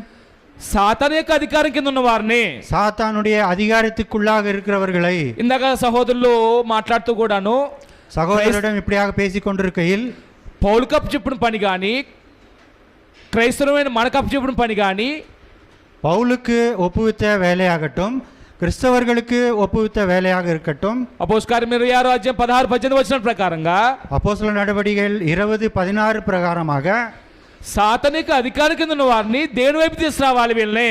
సాతాను యొక్క అధికారం కింద ఉన్న వారిని, சாத்தானுடைய அதிகாரத்துக்குள்ளாக இருக்கிறவர்களை. ఇందాక సహోదరులు మాట్లాడుతూ కూడాను சகோதரரிடம் இப்படியாக பேசிக் கொண்டிருக்கையில் పౌలు కప్పు చెప్పిన పని కానీ క్రైస్తవమైన మన కప్పు చెప్పిన పని కానీ பவுலுக்கு ஒப்புவித்த வேலையாகட்டும் கிறிஸ்தவர்களுக்கு ஒப்புவித்த வேலையாக இருக்கட்டும், అపోస్తలుల 26:16-18 వచనం ప్రకారంగా அப்போஸ்தலர் நடவடிக்கைகள் 20:16 பிரகாரமாக సాతానిక అధికారం కింద ఉన్న వారిని దేవుని వైపు తీసుకురావాలి. వీళ్ళని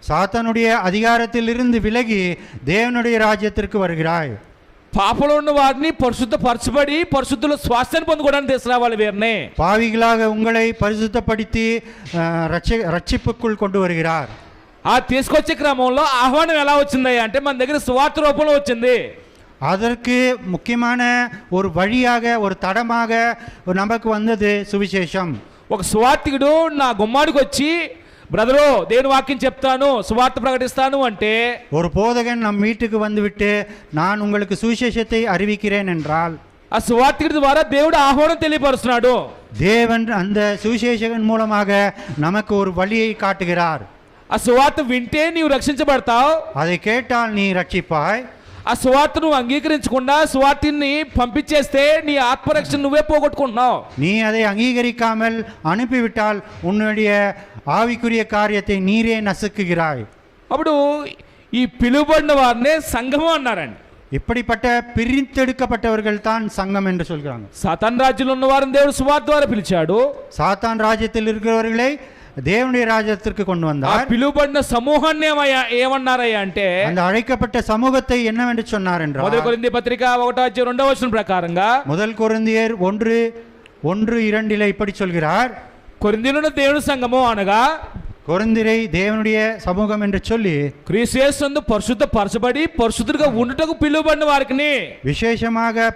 சாத்தானுடைய அதிகாரத்திலிருந்து விலகி தேவனுடைய ராஜ்யத்திற்கு வருகிறாய். పాపంలో ఉన్న వారిని పరిశుద్ధపరచబడి పరిశుద్ధుల స్వాస్థ్యాన్ని పొందుకోవడానికి తీసుకురావాలి. వీరిని பாவிகளாக உங்களை பரிசுத்தப்படுத்தி ரட்சிப்புக்குள் கொண்டு வருகிறார். ఆ తీసుకొచ్చే క్రమంలో ఆహ్వానం ఎలా వచ్చింది అంటే మన దగ్గర సువార్త రూపంలో వచ్చింది. அதற்கு முக்கியமான ஒரு வழியாக ஒரு தடமாக நமக்கு வந்தது சுவிசேஷம். ఒక సువార్తికుడు నా గుమ్మాడికి వచ్చి బ్రదరు దేవుని వాక్యం చెప్తాను సువార్త ప్రకటిస్తాను అంటే ஒரு போதகன் நம் வீட்டுக்கு வந்துவிட்டு நான் உங்களுக்கு சுவிசேஷத்தை அறிவிக்கிறேன் என்றால் ఆ సువార్తికుడి ద్వారా దేవుడు ఆహ్వానం తెలియపరుస్తున్నాడు. தேவன் அந்த சுவிசேஷகன் மூலமாக நமக்கு ஒரு வழியை காட்டுகிறார். ఆ సువార్త వింటే నీవు రక్షించబడతావు. அதை கேட்டால் நீ ரட்சிப்பாய். ఆ సువార్తను అంగీకరించకుండా సువార్తిని పంపించేస్తే నీ ఆత్మరక్షణ నువ్వే పోగొట్టుకుంటున్నావు. நீ அதை அங்கீகரிக்காமல் அனுப்பிவிட்டால் உன்னுடைய ஆவிக்குரிய காரியத்தை நீரே நசுக்குகிறாய். అప్పుడు ఈ పిలువబడిన వారినే సంఘము అన్నారండి. இப்படிப்பட்ட பிரித்தெடுக்கப்பட்டவர்கள் தான் சங்கம் என்று சொல்கிறாங்க. సాతాన్ రాజ్యంలో ఉన్న వారిని దేవుడు సువార్త ద్వారా పిలిచాడు. சாத்தான் ராஜ்யத்தில் இருக்கிறவர்களை தேவனுடைய ராஜ்யத்திற்கு கொண்டு ఆ வந்தார். పిలువబడిన సమూహాన్ని ఏమన్నారయ్యా అంటే அந்த அழைக்கப்பட்ட சமூகத்தை என்னவென்று சொன்னார் என்றால் మొదటి కొరింథీ పత్రిక 1:2 ప్రకారంగా முதல் கொரிந்தியர் 1:2 இப்படி சொல்கிறார். కొరింథీలో ఉన్న దేవుని సంఘము అనగా கொரிந்தியரை தேவனுடைய சமூகம் என்று சொல்லி క్రీస్తు యేసునందు పరిశుద్ధ పరచబడి పరిశుద్ధులుగా ఉండుటకు పిలువబడిన వారికి விசேஷமாக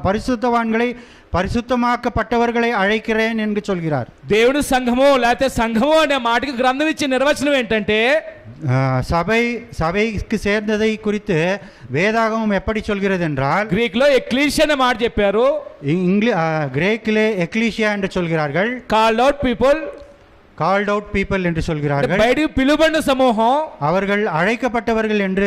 பரிசுத்தவான்களை பரிசுத்தமாக்கப்பட்டவர்களை அழைக்கிறேன் என்று சொல்கிறார். దేవుని సంఘము లేకపోతే సంఘము అనే మాటకి గ్రంథం ఇచ్చే నిర్వచనం ఏంటంటే சபைக்கு சேர்ந்ததை குறித்து வேதாகமம் எப்படி சொல்கிறது என்றால் గ్రీక్ లో ఎక్లీషియా అనే మాట చెప్పారు. கிரேக்கிலே எக்லீசியா என்று சொல்கிறார்கள். Called out people called out people என்று சொல்கிறார்கள். బయటికి పిలువబడిన సమూహం அவர்கள் அழைக்கப்பட்டவர்கள் என்று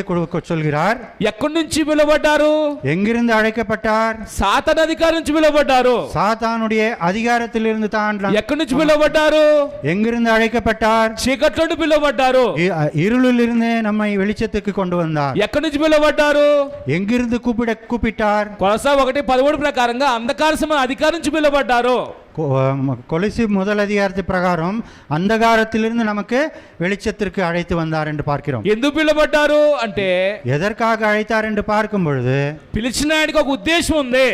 சொல்கிறார். ఎక్కడి నుంచి పిలువబడ్డారు? எங்கிருந்து அழைக்கப்பட்டார்? సాతాన్ అధికారం నుంచి పిలువబడ్డారు. சாத்தானுடைய அதிகாரத்திலிருந்து தான். ఎక్కడి నుంచి పిలువబడ్డారు? எங்கிருந்து அழைக்கப்பட்டார்? చీకట్లో నుండి పిలువబడ్డారు. இருளிலிருந்து நம்மை வெளிச்சத்துக்கு கொண்டு வந்தார். ఎక్కడి నుంచి పిలువబడ్డారు? எங்கிருந்து கூப்பிட்டார்? కొలసా 1:13 ప్రకారంగా అంధకార సమయ అధికారం నుంచి పిలువబడ్డారు. கொலிசி முதல் அதிகாரத்து பிரகாரம் அந்தகாரத்திலிருந்து நமக்கு வெளிச்சத்திற்கு அழைத்து வந்தார் என்று பார்க்கிறோம். ఎందుకు పిలువబడ్డారు అంటే எதற்காக அழைத்தார் என்று பார்க்கும் பொழுது పిలిచిన ఆయనకి ఒక ఉద్దేశం ఉంది.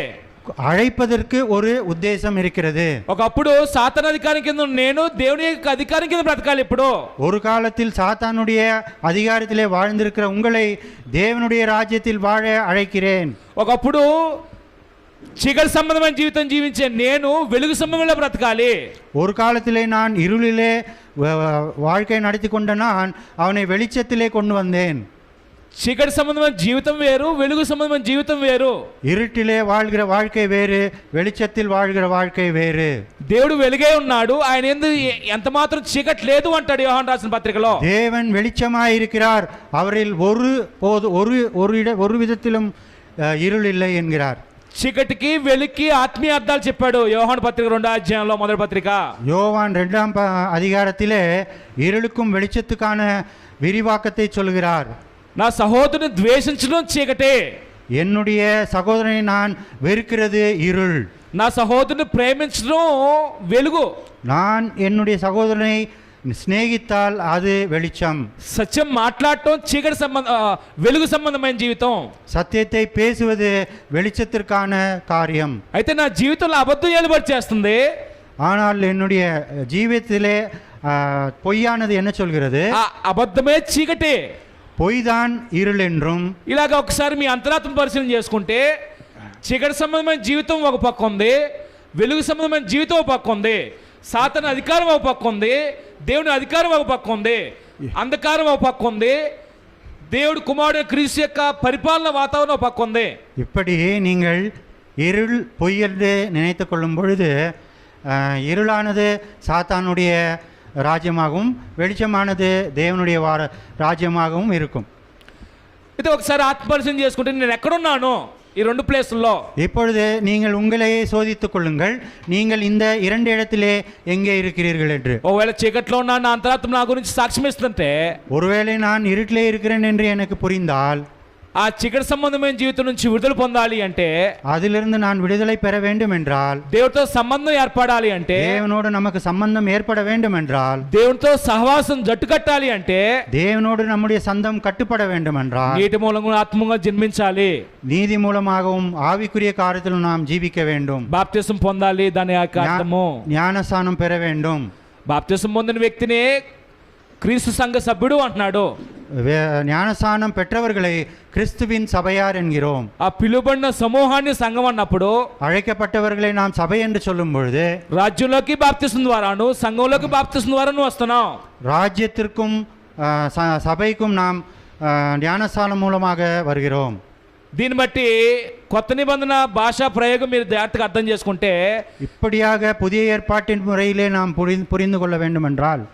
அழைப்பதற்கு ஒரு உத்தேசம் இருக்கிறது. ఒకప్పుడు సాతాన్ అధికారం కింద నేను దేవుని యొక్క అధికారం కింద బ్రతకాలి. ఇప్పుడు ஒரு காலத்தில் சாத்தானுடைய அதிகாரத்திலே வாழ்ந்திருக்கிற உங்களை தேவனுடைய ராஜ்யத்தில் வாழ அழைக்கிறேன். ఒకప్పుడు చీకటి సంబంధమైన జీవితం జీవించే నేను వెలుగు సంబంధంలో బ్రతకాలి. ஒரு காலத்திலே நான் இருளிலே வாழ்க்கை நடத்தி கொண்ட நான் அவனை வெளிச்சத்திலே கொண்டு வந்தேன். చీకటి సంబంధమైన జీవితం వేరు, వెలుగు సంబంధమైన జీవితం వేరు. இருட்டிலே வாழ்கிற வாழ்க்கை வேறு, வெளிச்சத்தில் வாழ்கிற வாழ்க்கை வேறு. దేవుడు వెలుగే ఉన్నాడు, ఆయన యందు ఎంత మాత్రం చీకటి లేదు అంటాడు యోహాను రాసిన పత్రికలో. தேவன் வெளிச்சமாய் இருக்கிறார், அவரில் ஒரு விதத்திலும் இருள் இல்லை என்கிறார். చీకటికి వెలుగుకి ఆత్మీయ అర్థాలు చెప్పాడు యోహాను పత్రిక 2వ అధ్యాయంలో మొదటి పత్రిక. யோவான் 2ஆம் அதிகாரத்திலே இருளுக்கும் வெளிச்சத்துக்கான விரிவாக்கத்தை சொல்கிறார். నా సహోదరుని ద్వేషించడం చీకటే, என்னுடைய சகோதரனை நான் வெறுக்கிறது இருள். నా సహోదరుని ప్రేమించడం వెలుగు. நான் என்னுடைய சகோதரனை స్నేహితాల్ అది வெளிச்சம். సత్యం మాట్లాడటం చీకటి వెలుగు సంబంధమైన జీవితం. సత్యத்தை பேசுவது வெளிச்சத்திற்கான காரியம். అయితే నా జీవితంలో అబద్ధం ఏలుబడి చేస్తుంది. ஆனால் என்னுடைய ஜீவிதத்திலே பொய்யானது என்ன சொல்கிறது? ఆ అబద్ధమే చీకటి, பொய் தான் இருள் என்றும். ఇలాగ ఒకసారి మీ అంతరాత్మ పరిశీలన చేసుకుంటే చీకటి సంబంధమైన జీవితం ఒక పక్క ఉంది, వెలుగు సంబంధమైన జీవితం ఒక పక్క ఉంది, సాతాను అధికారం ఒక పక్క ఉంది, దేవుని అధికారం ఒక పక్క ఉంది, అంధకారం ఒక పక్క ఉంది, దేవుడు కుమారుడు క్రీస్తు యొక్క పరిపాలన వాతావరణం ఒక పక్క ఉంది. இப்படி நீங்கள் இருள் பொய் என்று நினைத்து கொள்ளும் பொழுது இருளானது சாத்தானுடைய రాజ్యమాகவும் வெளிச்சமானது దేవునుடைய రాజ్యమాகவும் இருக்கும். అయితే ఒకసారి ఆత్మపరిశీలన చేసుకుంటే నేను ఎక్కడున్నాను ఈ రెండు ప్లేసుల్లో? இப்பொழுது நீங்கள் உங்களையே சோதித்துக் கொள்ளுங்கள், நீங்கள் இந்த இரண்டு இடத்திலே எங்கே இருக்கிறீர்கள் என்று. ఒకవేళ చీకట్లో ఉన్న నా అంతరాత్మ నా గురించి సాక్ష్యం ఇస్తుంటే, ஒருவேளை நான் இருட்டிலே இருக்கிறேன் என்று எனக்கு புரிந்தால், ఆ చీకటి సంబంధమైన జీవితం నుంచి విడుదల పొందాలి అంటే, அதிலிருந்து நான் விடுதலை பெற வேண்டும் என்றால், దేవుడితో సంబంధం ఏర్పడాలి అంటే, தேவனோடு நமக்கு சம்பந்தம் ஏற்பட வேண்டும் என்றால், దేవునితో సహవాసం జట్టు కట్టాలి అంటే, தேவனோடு நம்முடைய சந்தம் கட்டுப்பட வேண்டும் என்றால், నీటి మూలంగా ఆత్మగా జన్మించాలి, நீதி மூலமாகவும் ஆவிக்குரிய காரியத்திலும் நாம் ஜீவிக்க வேண்டும், బాప్తిసం పొందాలి. దాని యొక్క అర్థము ஞானஸ்நானம் பெற வேண்டும். బాప్తిసం పొందిన వ్యక్తిని క్రీస్తు సంఘ సభ్యుడు అంటున్నాడు. ஞானஸ்நானம் பெற்றவர்களை கிறிஸ்துவின் சபையார் என்கிறோம். ఆ పిలువబడిన సమూహాన్ని సంఘం అన్నప్పుడు அழைக்கப்பட்டவர்களை நாம் சபை என்று சொல்லும் பொழுது రాజ్యంలోకి బాప్తిసం ద్వారాను సంఘంలోకి బాప్తిసం ద్వారాను వస్తున్నాం. ராஜ்யத்திற்கும் சபைக்கும் நாம் ஞானஸ்நானம் மூலமாக வருகிறோம். దీన్ని బట్టి కొత్త నిబంధన భాషా ప్రయోగం మీరు జాగ్రత్తగా అర్థం చేసుకుంటే இப்படியாக புதிய ஏற்பாட்டின் முறையிலே நாம் புரிந்து கொள்ள வேண்டுமென்றால்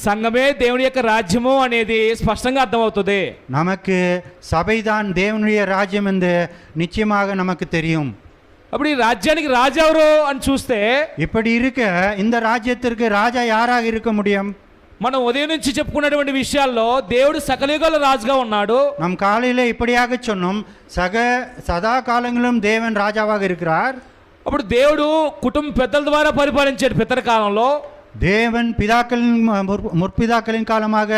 సంఘమే దేవుని యొక్క రాజ్యము అనేది స్పష్టంగా అర్థమవుతుంది. நமக்கு சபைதான் தேவனுடைய ராஜ்யம் என்று நிச்சயமாக நமக்கு தெரியும். అప్పుడు ఈ రాజ్యానికి రాజు ఎవరు అని చూస్తే இப்படி இருக்க இந்த ராஜ்யத்திற்கு ராஜா யாராக இருக்க முடியும்? మనం ఉదయం నుంచి చెప్పుకున్నటువంటి విషయాల్లో దేవుడు సకలయుగాల రాజుగా ఉన్నాడు. நம் காலையிலே இப்படியாக சொன்னோம், சதா காலங்களிலும் தேவன் ராஜாவாக இருக்கிறார். అప్పుడు దేవుడు కుటుంబ పెద్దల ద్వారా పరిపాలించాడు పితర కాలంలో. தேவன் பிதாக்களின் முற்பிதாக்களின் காலமாக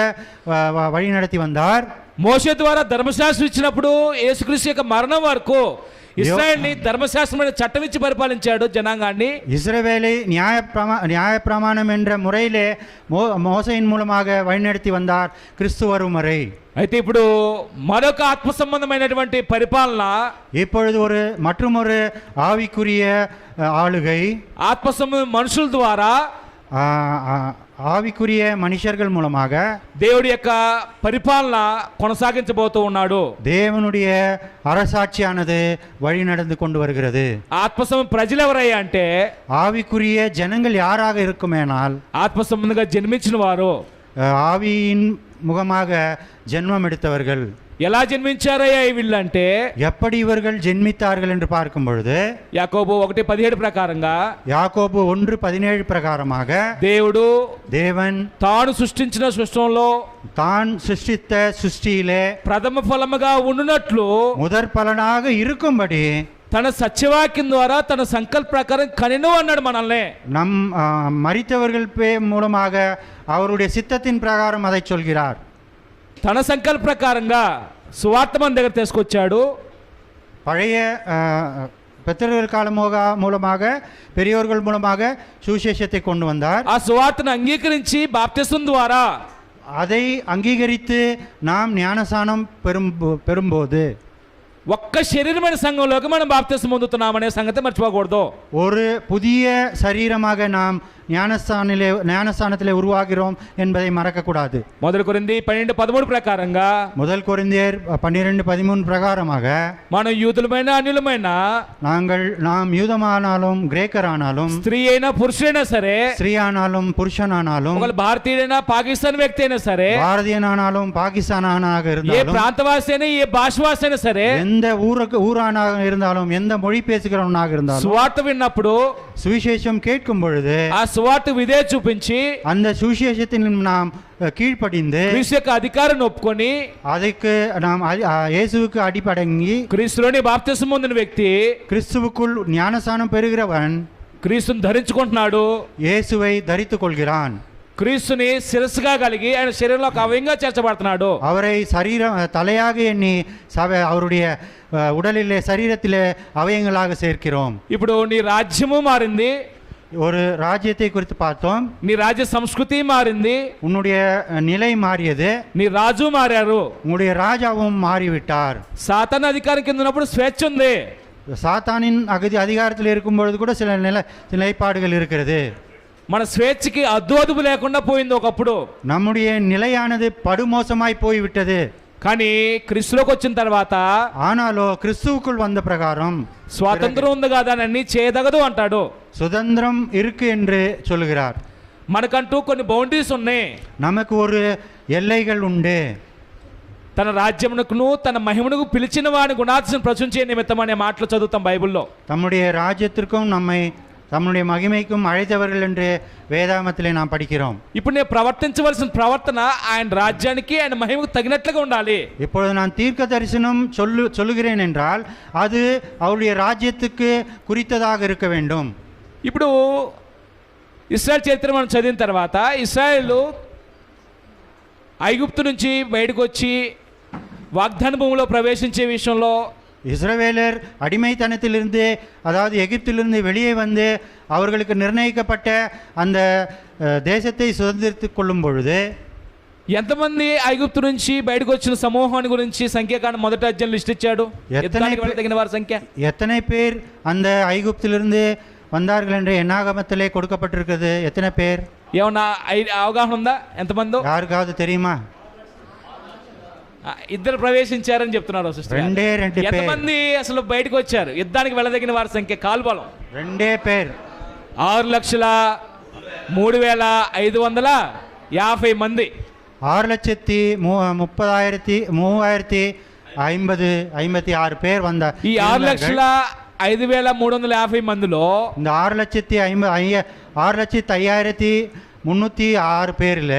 வழி நடத்தி வந்தார். మోషే ద్వారా ధర్మశాస్త్రం ఇచ్చినప్పుడు యేసుక్రీస్తు యొక్క మరణం వరకు ఇశ్రాయేల్ని ధర్మశాస్త్రమైన చట్టం ఇచ్చి పరిపాలించాడు జనాంగాన్ని. இஸ்ரவேலை நியாய பிரமாணம் என்ற முறையிலே மோசையின் மூலமாக வழிநடத்தி வந்தார் கிறிஸ்து வரும் வரை. అయితే ఇప్పుడు మరొక ఆత్మ సంబంధమైనటువంటి పరిపాలన, இப்பொழுது மற்றொரு ஆவிக்குரிய ஆளுகை, ఆత్మ సంబంధ మనుషుల ద్వారా ஆவிக்குரிய மனுஷர்கள் மூலமாக దేవుడి యొక్క పరిపాలన కొనసాగించబోతూ ఉన్నాడు. தேவனுடைய அரசாட்சியானது வழி நடந்து கொண்டு வருகிறது. ఆత్మ సంబంధ ప్రజలు ఎవరయ్యా అంటే ஆவிக்குரிய ஜனங்கள் யாராக இருக்குமேனால் ఆత్మ సంబంధంగా జన్మించిన వారు, ஆவியின் முகமாக ஜென்மம் எடுத்தவர்கள். ఎలా జన్మించారయ్యా వీళ్ళంటే எப்படி ఇవர்கள் జన్మిத்தார்கள் என்று பார்க்கும் பொழுது యాకోబు 1:17 ప్రకారంగా, యాకోబు 1:17 ప్రకారமாக தேவன் తాను సృష్టించిన సృష్టిలో தான் சிருஷ்டித்த சிருஷ்டியிலே ప్రథమ ఫలముగా ఉండునట్లు முதற் பலனாக இருக்கும்படி తన సత్యవాక్యం ద్వారా తన సంకల్ప ప్రకారం కనెను అన్నాడు మనల్ని. நம் மரித்தவர்கள் மூலமாக அவருடைய சித்தத்தின் பிரகாரம் அதை சொல்கிறார். తన సంకల్ప ప్రకారంగా సువార్త మన దగ్గర తీసుకొచ్చాడు. பழைய பெற்றோர்கள் காலம் மூலமாக பெரியோர்கள் மூலமாக சுவிசேஷத்தை கொண்டு வந்தார். ఆ సువార్తను అంగీకరించి బాప్తిసం ద్వారా அதை అంగీకరిத்து நாம் ஞானஸ்நானம் பெறும்போது ఒక్క శరీరమైన సంఘంలోకి మనం బాప్తిసం పొందుతున్నామనే సంగతి మర్చిపోకూడదు. ஒரு புதிய சரீரமாக நாம் ஞானஸ்தானத்திலே உருவாகிறோம் என்பதை மறக்கக்கூடாது. మొదటి కొరింథీ 12:13 ప్రకారంగా, முதல் கொரிந்தியர் 12:13 பிரகாரமாக మనం యూదులమైన అన్యులమైన, நாம் யூதமானாலும் கிரேக்கரானாலும், స్త్రీ అయినా పురుషుడైనా సరే, ஸ்திரீயானாலும் புருஷனானாலும், ఒకవేళ భారతీయుడైనా పాకిస్తాన్ వ్యక్తి అయినా సరే, பாரதியனானாலும் பாகிஸ்தானாக ఏ இருந்தாலும், ప్రాంతవాసి అయినా ఏ భాషవాసి అయినా సరే, எந்த ஊரானாக இருந்தாலும், எந்த மொழி பேசுகிறவனாக இருந்தாலும், సువార్త విన్నప్పుడు சுவிசேஷம் கேட்கும் பொழுது ఆ సువార్త విధే చూపించి அந்த சுவிசேஷத்தின் நாம் கீழ்ப்படிந்து క్రీస్తు యొక్క అధికారాన్ని ఒప్పుకొని அதுக்கு நாம் இயேசுவுக்கு அடிபடங்கி క్రీస్తులోని బాప్తిసం పొందిన వ్యక్తి கிறிஸ்துவுக்குள் ஞானஸ்நானம் பெறுகிறவன் క్రీస్తుని ధరించుకుంటున్నాడు, இயேசுவை தரித்துக் கொள்கிறான். క్రీస్తుని శిరస్సుగా కలిగి ఆయన శరీరంలో ఒక అవయంగా చేర్చబడుతున్నాడు. அவரை தலையாக எண்ணி அவருடைய உடலிலே சரீரத்திலே அவயங்களாக சேர்க்கிறோம். ఇప్పుడు నీ రాజ్యము మారింది, ஒரு ராஜ்யத்தை குறித்து பார்த்தோம். నీ రాజ్య సంస్కృతి మారింది, உன்னுடைய நிலை மாறியது, నీ రాజు మారారు, உன்னுடைய ராஜாவும் மாறிவிட்டார். సాతాను అధికారం కింద ఉన్నప్పుడు స్వేచ్ఛ ఉంది. சாத்தானின் அதிகாரத்தில் இருக்கும் பொழுது கூட சில நிலைப்பாடுகள் இருக்கிறது. మన స్వేచ్ఛకి అద్దు అదుపు లేకుండా పోయింది ఒకప్పుడు. நம்முடைய நிலையானது படுமோசமாய் போய்விட்டது. కానీ క్రీస్తులోకి వచ్చిన తర్వాత ஆனாலோ கிறிஸ்துவுக்குள் வந்த பிரகாரம் స్వాతంత్రం ఉంది కదా అని అన్ని చేయదగదు అంటాడు. சுதந்திரம் இருக்கு என்று சொல்கிறார். మనకంటూ కొన్ని బౌండరీస్ ఉన్నాయి. நமக்கு ஒரு ఎల్லைகள் உண்டு. తన రాజ్యమునకును తన మహిమనుకు పిలిచిన వాని గుణాత్మను ప్రచురించే నిమిత్తం అనే మాటలు చదువుతాం బైబిల్లో. தம்முடைய ராஜ்யத்திற்கும் நம்மை தம்முடைய மகிமைக்கும் அழைத்தவர்கள் என்று வேதாமத்திலே நாம் படிக்கிறோம். ఇప్పుడు నేను ప్రవర్తించవలసిన ప్రవర్తన ఆయన రాజ్యానికి ఆయన మహిమకు తగినట్లుగా ఉండాలి. இப்பொழுது நான் தீர்க்க தரிசனம் சொல்லுகிறேன் என்றால் அது அவருடைய ராஜ்யத்துக்கு குறித்ததாக இருக்க வேண்டும். ఇప్పుడు ఇశ్రాయేల్ చరిత్ర మనం చదివిన తర్వాత ఇశ్రాయేలు ఐగుప్తు నుంచి బయటకు వచ్చి వాగ్దాన భూమిలో ప్రవేశించే విషయంలో இஸ்ரவேலர் அடிமைத்தனத்திலிருந்து, அதாவது எகிப்திலிருந்து வெளியே வந்து அவர்களுக்கு நிர்ணயிக்கப்பட்ட அந்த தேசத்தை சுதந்திரித்துக் கொள்ளும் பொழுது ఎంతమంది ఐగుప్తు నుంచి బయటకు వచ్చిన సమూహాన్ని గురించి సంఖ్యాకాండం మొదటి అధ్యాయం లిస్ట్ ఇచ్చాడు? యుద్ధానికి వెళ్ళదగిన వారి సంఖ్య எத்தனை பேர் அந்த ஐகுப்திலிருந்து வந்தார்கள் என்று என்னாகமத்திலே கொடுக்கப்பட்டிருக்கிறது? எத்தனை பேர்? ఏమన్నా అవగాహన ఉందా ఎంతమందో? யாருக்காவது தெரியுமா? ఇద్దరు ప్రవేశించారని చెప్తున్నారు సిస్టర్. రెండే పేర్. ఎంతమంది అసలు బయటకు వచ్చారు యుద్ధానికి వెళ్ళదగిన వారి సంఖ్య కాల్బలం? రెండే పేర్. 6,03,550 మంది. 6,30,356 பேர் வந்தார். ఈ 6,05,350 మందిలో இந்த 6,05,306 பேர்ல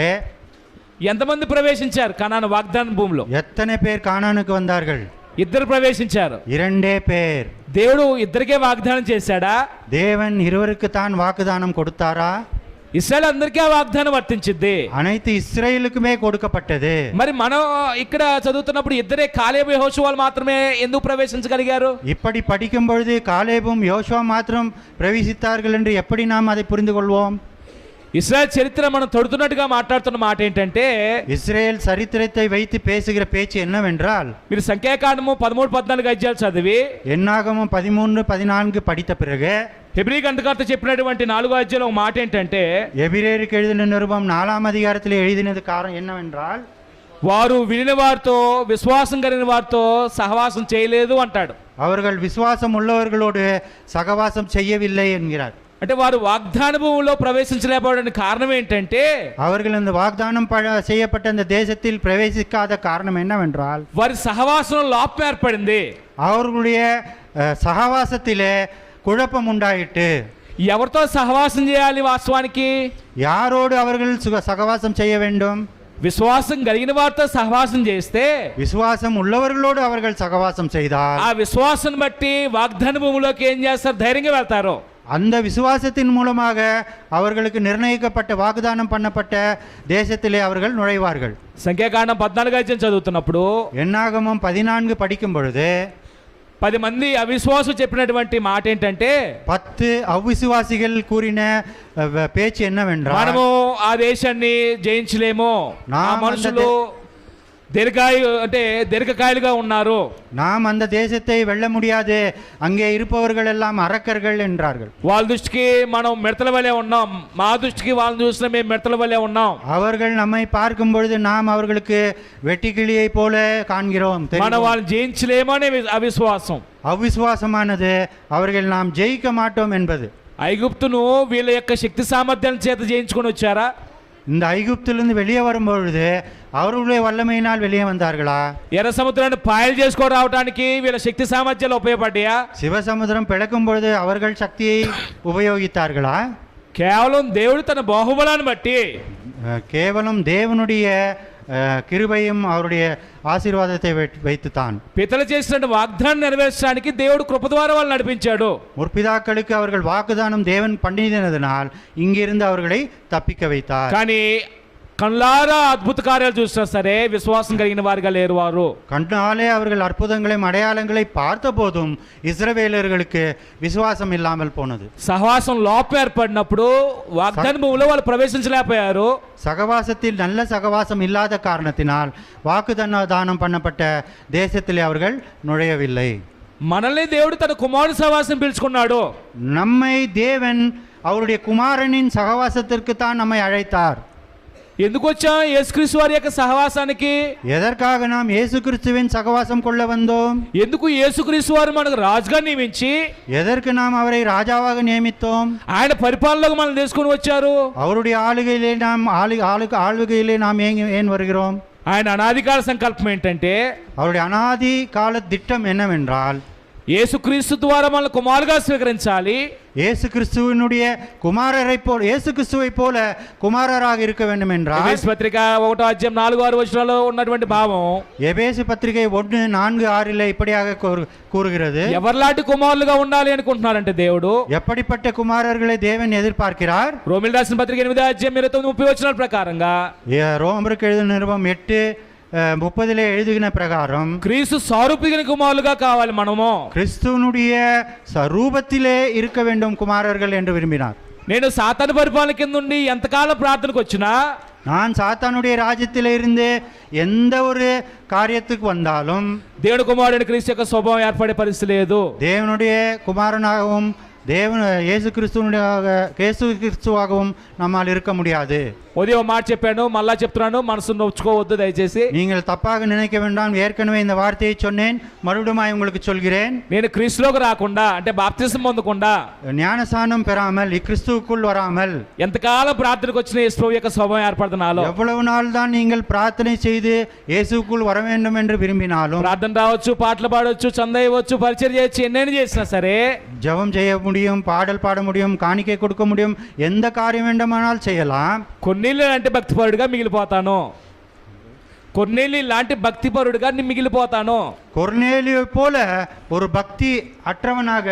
ఎంతమంది ప్రవేశించారు కనాను వాగ్దాన భూమిలో? எத்தனை பேர் கானானுக்கு வந்தார்கள்? ఇద్దరు ప్రవేశించారు. இரண்டே பேர். దేవుడు ఇద్దరికే వాగ్దానం చేశాడా? தேவன் இருவருக்கு தான் வாக்குதானம் கொடுத்தாரா? ఇశ్రాయేల్ అందరికీ ఆ వాగ్దానం వర్తించింది. அனைத்து இஸ்ரேலுக்குமே கொடுக்கப்பட்டது. మరి మనం ఇక్కడ చదువుతున్నప్పుడు ఇద్దరే కాలేబు యెహోషువాలు మాత్రమే ఎందుకు ప్రవేశించగలిగారు? இப்படி படிக்கும் பொழுது காலேபும் யோசுவா மாத்திரம் பிரவேசித்தார்கள் என்று எப்படி நாம் அதை புரிந்து கொள்வோம்? ఇశ్రాయేల్ చరిత్ర మనం తొడుతున్నట్టుగా మాట్లాడుతున్న మాట ఏంటంటే, இஸ்ரேல் சரித்திரத்தை வைத்து பேசுகிற பேச்சு என்னவென்றால், మీరు సంఖ్యాకాండము 13-14 అధ్యాయాలు చదివి என்னாகமம் 13-14 படித்த பிறகு హెబ్రీ గ్రంథకర్త చెప్పినటువంటి 4వ అధ్యాయంలో ఒక మాట ఏంటంటే, எபிரேயருக்கு எழுதின நிருபம் 4ஆம் அதிகாரத்தில் எழுதினது காரணம் என்னவென்றால், వారు వినిన వారితో విశ్వాసం కలిగిన వారితో సహవాసం చేయలేదు అంటాడు. அவர்கள் விசுவாசம் உள்ளவர்களோடு சகவாசம் செய்யவில்லை என்கிறார். అంటే వారు వాగ్దాన భూమిలో ప్రవేశించలేకపోవడానికి కారణం ఏంటంటే, அவர்கள் இந்த வாగ్దాனம் செய்யப்பட்ட அந்த தேசத்தில் பிரவேசிக்காத காரணம் என்னவென்றால், వారి సహవాసంలో లోపం ఏర్పడింది. அவர்களுடைய சகவாசத்திலே குழப்பம் உண்டாயிட்டு. ఎవరితో సహవాసం చేయాలి? వాస్తవానికి யாரோடு அவர்கள் சகவாசம் செய்ய வேண்டும்? విశ్వాసం కలిగిన వారితో సహవాసం చేస్తే, விசுவாசம் உள்ளவர்களோடு அவர்கள் சகவாசம் செய்தால், ఆ విశ్వాసం బట్టి వాగ్దాన భూమిలోకి ఏం చేస్తారు? ధైర్యంగా వెళ్తారు. அந்த விசுவாசத்தின் மூலமாக அவர்களுக்கு நிர்ணயிக்கப்பட்ட வாக்குதானம் பண்ணப்பட்ட தேசத்திலே அவர்கள் நுழைவார்கள். సంఖ్యాకాండం 14 అధ్యాయం చదువుతున్నప్పుడు என்னாகமம் 14 படிக்கும் பொழுது 10 మంది అవిశ్వాసం చెప్పినటువంటి మాట ఏంటంటే, 10 అవిశ్వాసిகள் కూరిన పేச்சு என்னவென்றால், మనము ఆ దేశాన్ని జయించలేము, ఆ మనుషులు దీర్ఘకాయులుగా ఉన్నారు, நாம் அந்த தேசத்தை வெல்ல முடியாது, அங்கே இருப்பவர்கள் எல்லாம் அரக்கர்கள் என்றார்கள். వాళ్ళ దృష్టికి మనం మిడతల వలె ఉన్నాం, మా దృష్టికి వాళ్ళని చూసినా మేము మిడతల వలె ఉన్నాం. அவர்கள் நம்மை பார்க்கும் பொழுது நாம் அவர்களுக்கு வெட்டுக்கிளியை போல காண்கிறோம். మనం వాళ్ళని జయించలేమనే అవిశ్వాసం. అవిశ్వాసமானது அவர்கள் நாம் ஜெயிக்க மாட்டோம் என்பது. ఐగుప్తును వీళ్ళ యొక్క శక్తి సామర్థ్యాల చేత జయించుకొని వచ్చారా? இந்த ஐகுப்திலிருந்து வெளியே வரும்பொழுது அவர்களுடைய வல்லமையினால் வெளியே வந்தார்களா? ఎర్ర సముద్రాన్ని పాయలు చేసుకొని రావడానికి వీళ్ళ శక్తి సామర్థ్యాలు ఉపయోగపడ్డాయా? சிவசமுத்திரம் பிளக்கும் பொழுது அவர்கள் சக்தியை உபயோகித்தார்களா? కేవలం దేవుడు తన బాహుబలాన్ని బట్టి, கேவலம் தேவனுடைய கிருபையும் அவருடைய ఆశీర్వాదத்தை வைத்துத்தான் పితలు చేసిన వాగ్దానం నెరవేర్చడానికి దేవుడు కృప ద్వారా వాళ్ళు నడిపించాడు. முற்பிதாக்களுக்கு அவர்கள் வாக்குதானம் தேவன் பண்ணினதினால் இங்கிருந்து அவர்களை தப்பிக்க வைத்தார். కానీ కళ్ళారా అద్భుత కార్యాలు చూసినా సరే విశ్వాసం కలిగిన వారిగా లేరు వారు. கண்ணாலே அவர்கள் அற்புதங்களையும் அடையாளங்களை பார்த்த போதும் இஸ்ரவேலர்களுக்கு விசுவாசம் இல்லாமல் போனது. సహవాసం లోపం ఏర్పడినప్పుడు వాగ్దాన భూమిలో వాళ్ళు ప్రవేశించలేకపోయారు. சகவாசத்தில் நல்ல சகவாசம் இல்லாத காரணத்தினால் வாக்குதானம் பண்ணப்பட்ட தேசத்திலே அவர்கள் நுழையவில்லை. మనల్ని దేవుడు తన కుమారుని సహవాసం పిలుచుకున్నాడు. நம்மை தேவன் அவருடைய குமாரனின் சகவாசத்திற்கு தான் நம்மை அழைத்தார். ఎందుకు వచ్చాం యేసుక్రీస్తు వారి యొక్క సహవాసానికి? எதற்காக நாம் இயேசு கிறிஸ்துவின் சகவாசம் கொள்ள வந்தோம்? ఎందుకు యేసుక్రీస్తు వారు మనకు రాజుగా నియమించి, எதற்கு நாம் அவரை ராஜாவாக நியமித்தோம்? ఆయన పరిపాలనలోకి మనం తీసుకుని వచ్చారు. அவருடைய ஆளுகையிலே நாம் ஏன் வருகிறோம்? ఆయన అనాదికాల సంకల్పం ఏంటంటే, அவருடைய அனாதி கால திட்டம் என்னவென்றால், యేసుక్రీస్తు ద్వారా మనల్ని కుమారుగా స్వీకరించాలి. இயேசு கிறிஸ்துவினுடைய குமாரரை போல, இயேசு கிறிஸ்துவை போல குமாரராக இருக்க வேண்டும் என்றால், ఎఫెసీ పత్రిక 1వ అధ్యాయం 4-6 వచనాల్లో ఉన్నటువంటి భావం, எபேசு పత్రిక 1:4-6 இப்படியாக கூறுகிறது. ఎవరిలాంటి కుమారులుగా ఉండాలి అనుకుంటున్నారంటే దేవుడు, எப்படிப்பட்ட குமாரர்களை தேவன் எதிர்பார்க்கிறார்? రోమిల్ రాసిన పత్రిక 8వ అధ్యాయం 29-30 వచనాల ప్రకారంగా, ரோமருக்கு எழுதின நிருபம் 8:30 எழுதுகிற பிரகாரம் క్రీస్తు సారూప్యమైన కుమారులుగా కావాలి మనము. கிறிஸ்துவனுடைய స్వరూపத்திலே இருக்க வேண்டும் குமாரர்கள் என்று விரும்பினார். నేను సాతాను పరిపాలన కింద నుండి ఎంతకాలం ప్రార్థనకు వచ్చినా, நான் சாத்தானுடைய ராஜ்யத்தில் இருந்து எந்த ஒரு காரியத்துக்கு வந்தாலும் దేవుని కుమారుడిని క్రీస్తు యొక్క స్వభావం ఏర్పడే పరిస్థితి లేదు. தேவனுடைய குமாரனாகவும் இயேசு கிறிஸ்துவாகவும் நம்மால் இருக்க முடியாது. ఉదయం మాట చెప్పాను, మళ్ళా చెప్తున్నాను, మనసు నొచ్చుకోవద్దు దయచేసి. நீங்கள் தப்பாக நினைக்க வேண்டாம். ஏற்கனவே இந்த வார்த்தையை சொன்னேன், மறுபடியும் உங்களுக்கு சொல்கிறேன். నేను క్రీస్తులోకి రాకుండా అంటే బాప్తిసం పొందకుండా ஞானசானம் பெறாமல் கிறிஸ்துவுக்குள் வராமல் ఎంతకాలం ప్రార్థనకు వచ్చిన యేసు యొక్క స్వభావం ఏర్పడదు నాలో. எவ்வளவு நாள் தான் நீங்கள் பிரார்த்தனை செய்து இயேசுக்குள் வர வேண்டும் என்று விரும்பினாலும், ప్రార్థన రావచ్చు, పాటలు పాడవచ్చు, చంద ఇవ్వచ్చు, పరిచయం చేయొచ్చు, ఎన్నైనా చేసినా సరే, ஜெபம் செய்ய முடியும், பாடல் பாட முடியும், காணிக்கை கொடுக்க முடியும், எந்த காரியம் வேண்டுமானால் செய்யலாம். కొన్నేళ్ళు లాంటి భక్తిపరుడుగా మిగిలిపోతాను. కొన్నేళ్ళు లాంటి భక్తిపరుడుగా మిగిలిపోతాను. கொர்நேலியை போல ஒரு பக்தி அற்றவனாக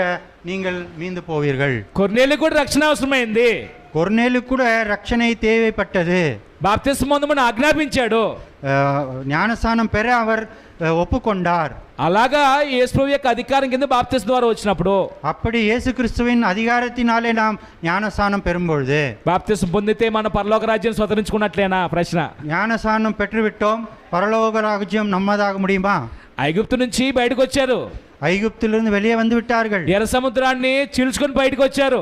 நீங்கள் மீந்து போவீர்கள். కొన్నేళ్ళు కూడా రక్షణ అవసరమైంది. கொர்நேலு கூட ரட்சணை தேவைப்பட்டது. బాప్తిసం పొందమని ఆజ్ఞాపించాడు. ஞானஸ்தானம் பெற அவர் ஒப்புக்கொண்டார். అలాగా యేసు యొక్క అధికారం కింద బాప్తిసం ద్వారా వచ్చినప్పుడు, அப்படி இயேசு கிறிஸ்துவின் அதிகாரத்தினாலே நாம் ஞானஸ்தானம் பெறும்பொழுது, బాప్తిసం పొందితే మన పరలోక రాజ్యం స్వతంత్రించుకున్నట్లేనా? ప్రశ్న. ஞானஸ்தானம் பெற்றுவிட்டோம், பரலோக ராஜ்யம் நம்மதாக முடியுமா? ఐగుప్తు నుంచి బయటకు వచ్చారు. ஐகுப்திலிருந்து வெளியே வந்து விட்டார்கள். ఎర్ర సముద్రాన్ని చీల్చుకొని బయటకు వచ్చారు.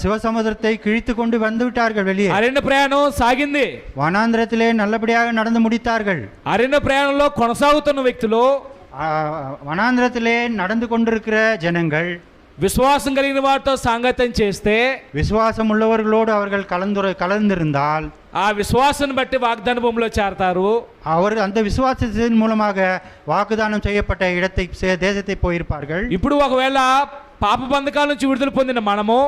சிவசமுதிரத்தை கிழித்து கொண்டு வந்து விட்டார்கள் வெளியே. అరణ్య ప్రయాణం సాగింది. வனாந்திரத்திலே நல்லபடியாக நடந்து முடித்தார்கள். అరణ్య ప్రయాణంలో కొనసాగుతున్న వ్యక్తులు, வனாந்திரத்திலே நடந்து கொண்டிருக்கிற ஜனங்கள் విశ్వాసం కలిగిన వారితో సాంగత్యం చేస్తే, விசுவாசம் உள்ளவர்களோடு அவர்கள் கலந்திருந்தால் ఆ విశ్వాసాన్ని బట్టి వాగ్దాన భూమిలో చేరతారు. அவர் அந்த விசுவாசத்தின் மூலமாக வாக்குதானம் செய்யப்பட்ட இடத்தை தேசத்தை போயிருப்பார்கள். ఇప్పుడు ఒకవేళ పాప బంధకాల నుంచి విడుదల పొందిన మనము,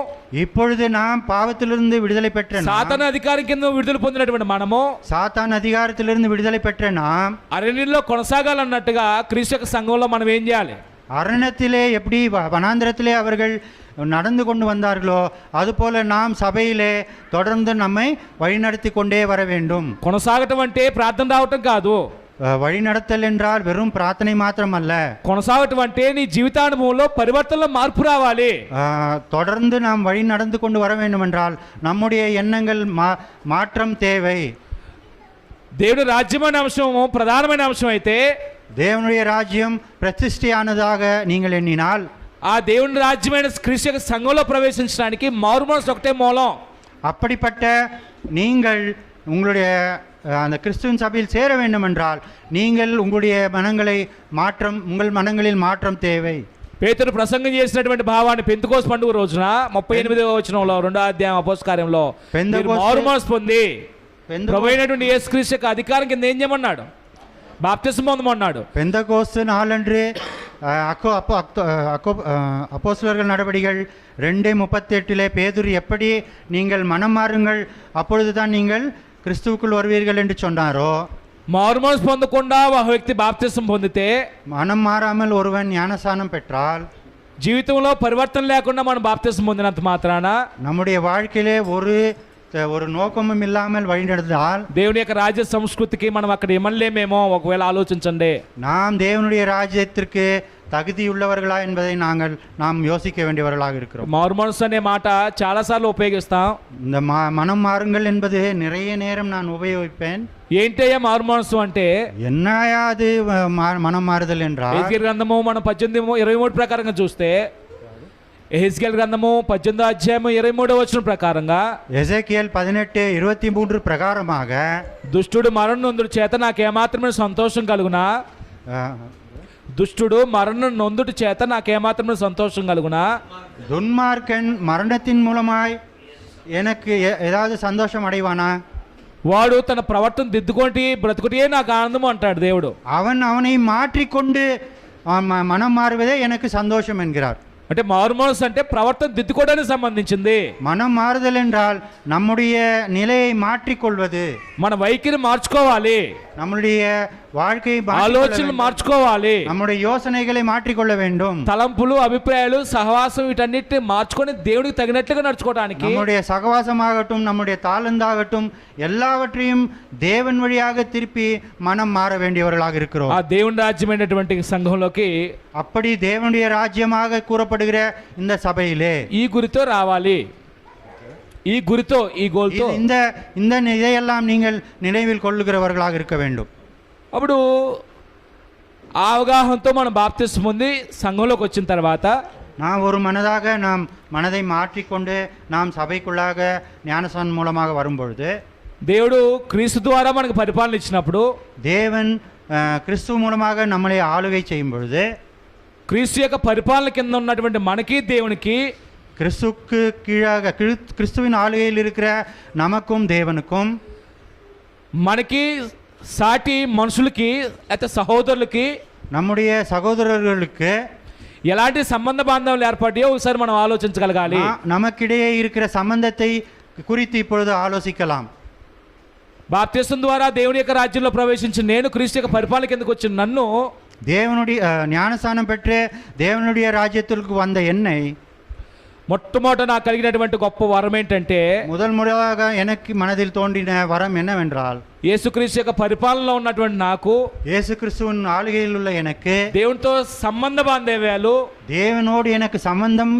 இப்பொழுது நாம் பாவத்திலிருந்து விடுதலை பெற்ற సాతాను అధికారం కింద విడుదల పొందినటువంటి మనము, சாத்தான் அதிகாரத்திலிருந்து விடுதலை பெற்ற நாம் అరణ్యంలో కొనసాగాలన్నట్టుగా క్రీస్తు యొక్క సంఘంలో మనం ఏం చేయాలి? அரணத்திலே எப்படி வனாந்திரத்திலே அவர்கள் நடந்து கொண்டு வந்தார்களோ அதுபோல நாம் சபையிலே தொடர்ந்து நம்மை வழிநடத்தி கொண்டே வர வேண்டும். కొనసాగటం అంటే ప్రార్థన రావటం కాదు. வழிநடத்தல் என்றால் வெறும் பிரார்த்தனை மாத்திரமல்ல. కొనసాగటం అంటే నీ జీవితానుభవంలో పరివర్తనలో మార్పు రావాలి. தொடர்ந்து நாம் வழி நடந்து கொண்டு வர வேண்டும் என்றால் நம்முடைய எண்ணங்கள் மாற்றம் தேவை. దేవుని రాజ్యం అనే అంశం ప్రధానమైన అంశం అయితే, தேவனுடைய ராஜ்யம் பிரதிஷ்டையானதாக நீங்கள் எண்ணினால், ఆ దేవుని రాజ్యమైన క్రీస్తు యొక్క సంఘంలో ప్రవేశించడానికి మారుమనసు ఒకటే మూలం. அப்படிப்பட்ட நீங்கள் உங்களுடைய அந்த கிறிஸ்துவின் சபையில் சேர வேண்டும் என்றால் நீங்கள் உங்களுடைய உங்கள் மனங்களில் மாற்றம் தேவை. పేతురు ప్రసంగం చేసినటువంటి భావాన్ని పెంతెకోస్తు పండుగ రోజున 38వ వచనంలో 2వ అధ్యాయం అపోస్తల కార్యంలో, మారుమనసు పొంది ప్రభువైనటువంటి యేసుక్రీస్తు యొక్క అధికారం కింద ఏం చేయమన్నాడు? బాప్తిసం పొందమన్నాడు. பெந்தகோஸ்து நாளன்று அப்போஸ்தலர்கள் நடவடிக்கைகள் 2:38 பேதுரு எப்படி நீங்கள் மனம் மாறுங்கள் அப்பொழுதுதான் நீங்கள் கிறிஸ்துவுக்குள் வருவீர்கள் என்று சொன்னாரோ, మారుమనసు పొందకుండా ఒక వ్యక్తి బాప్తిసం పొందితే, மனம் மாறாமல் ஒருவன் ஞானஸ்நானம் பெற்றால், జీవితంలో పరివర్తన లేకుండా మనం బాప్తిసం పొందినంత మాత్రాన நம்முடைய வாழ்க்கையிலே ஒரு நோக்கமும் இல்லாமல் வழிநடந்தால் దేవుని యొక్క రాజ్య సంస్కృతికి మనం అక్కడ ఇమ్మలేమేమో ఒకవేళ ఆలోచించండి. நாம் தேவனுடைய ராஜ்யத்திற்கு தகுதியுள்ளவர்களா என்பதை நாம் யோசிக்க வேண்டியவர்களாக இருக்கிறோம். మారుమనసు అనే మాట చాలాసార్లు ఉపయోగిస్తాం. இந்த மனம் மாறுங்கள் என்பது நிறைய நேரம் நான் உபயோகிப்பேன். ఏంటయ్యా మారుమనసు అంటే? என்னையா அது மனம் மாறுதல் என்றால், ఎహెజ్కేలు గ్రంథము మనం 18:23 ప్రకారంగా చూస్తే, ఎహెజ్కేలు గ్రంథము 18వ అధ్యాయం 23వ వచనం ప్రకారంగా, ఎజెకియల్ 18:23 ప్రకారமாக, దుష్టుడు మరణం నొందుడు చేత నాకేమాత్రమైన సంతోషం కలుగునా, దుష్టుడు మరణం నొందుడు చేత నాకేమాత్రమైన సంతోషం కలుగునా, துன்மார்க்கன் மரணத்தின் மூலமாய் எனக்கு ஏதாவது சந்தோஷம் அடைவானா? వాడు తన ప్రవర్తన దిద్దుకొని బ్రతుకుటే నాకు ఆనందం అంటాడు దేవుడు. அவனை மாற்றிக்கொண்டு மனம் மாறுவதே எனக்கு சந்தோஷம் என்கிறார். అంటే మారుమనసు అంటే ప్రవర్తన దిద్దుకోవడానికి సంబంధించింది. மனம் மாறுதல் என்றால் நம்முடைய நிலையை மாற்றிக்கொள்வது, మన వైఖరి మార్చుకోవాలి, நம்முடைய வாழ்க்கையை ఆలోచనలు మార్చుకోవాలి, நம்முடைய யோசனைகளை மாற்றிக்கொள்ள வேண்டும். తలంపులు, అభిప్రాయాలు, సహవాసం వీటన్నిటిని మార్చుకొని దేవుడికి తగినట్లుగా నడుచుకోవడానికి, நம்முடைய சகவாசமாகட்டும் நம்முடைய தாளந்தாகட்டும் எல்லாவற்றையும் தேவன் வழியாக திருப்பி மனம் மாற வேண்டியவர்களாக இருக்கிறோம். ఆ దేవుని రాజ్యమైనటువంటి సంఘంలోకి, அப்படி தேவனுடைய ராஜ்யமாக கூறப்படுகிற இந்த சபையிலே ఈ గురితో రావాలి. ఈ గురితో, ఈ గోల్తో, இந்த இந்த இதையெல்லாம் நீங்கள் நினைவில் கொள்ளுகிறவர்களாக இருக்க வேண்டும். అప్పుడు ఆ అవగాహనతో మనం బాప్తిస్మం పొంది సంఘంలోకి వచ్చిన తర్వాత நாம் ஒரு மனதாக நாம் மனதை மாற்றிக்கொண்டு நாம் சபைக்குள்ளாக ஞானஸ்நானம் மூலமாக வரும்பொழுது దేవుడు క్రీస్తు ద్వారా మనకు పరిపాలన ఇచ్చినప్పుడు, தேவன் கிறிஸ்துவ மூலமாக நம்மளை ஆளுகை செய்யும் பொழுது క్రీస్తు యొక్క పరిపాలన కింద ఉన్నటువంటి మనకి దేవునికి, கிறிஸ்துவுக்கு கீழாக கிறிஸ்துவின் ஆளுகையில் இருக்கிற நமக்கும் தேவனுக்கும், మనకి సాటి మనుషులకి అయితే సహోదరులకి நம்முடைய சகோதரர்களுக்கு ఎలాంటి సంబంధ బాంధవులు ఏర్పడ్డాయో ఒకసారి మనం ఆలోచించగలగాలి. நமக்கிடையே இருக்கிற சம்பந்தத்தை குறித்து இப்பொழுது ஆலோசிக்கலாம். బాప్తిస్మం ద్వారా దేవుని యొక్క రాజ్యంలో ప్రవేశించి నేను క్రీస్తు యొక్క పరిపాలన కిందకు వచ్చిన నన్ను, தேவனுடைய ஞானஸ்நானம் பெற்று தேவனுடைய ராஜ்யத்திற்கு வந்த என்னை మొట్టమొదట నాకు కలిగినటువంటి గొప్ప వరం ఏంటంటే, முதல் முறையாக எனக்கு மனதில் தோன்றின வரம் என்னவென்றால், యేసుక్రీస్తు యొక్క పరిపాలనలో ఉన్నటువంటి నాకు, இயேசு கிறிஸ்துவின் ஆளுகையில் உள்ள எனக்கு దేవునితో సంబంధ బాంధవ్యాలు, தேவனோடு எனக்கு சம்பந்தம்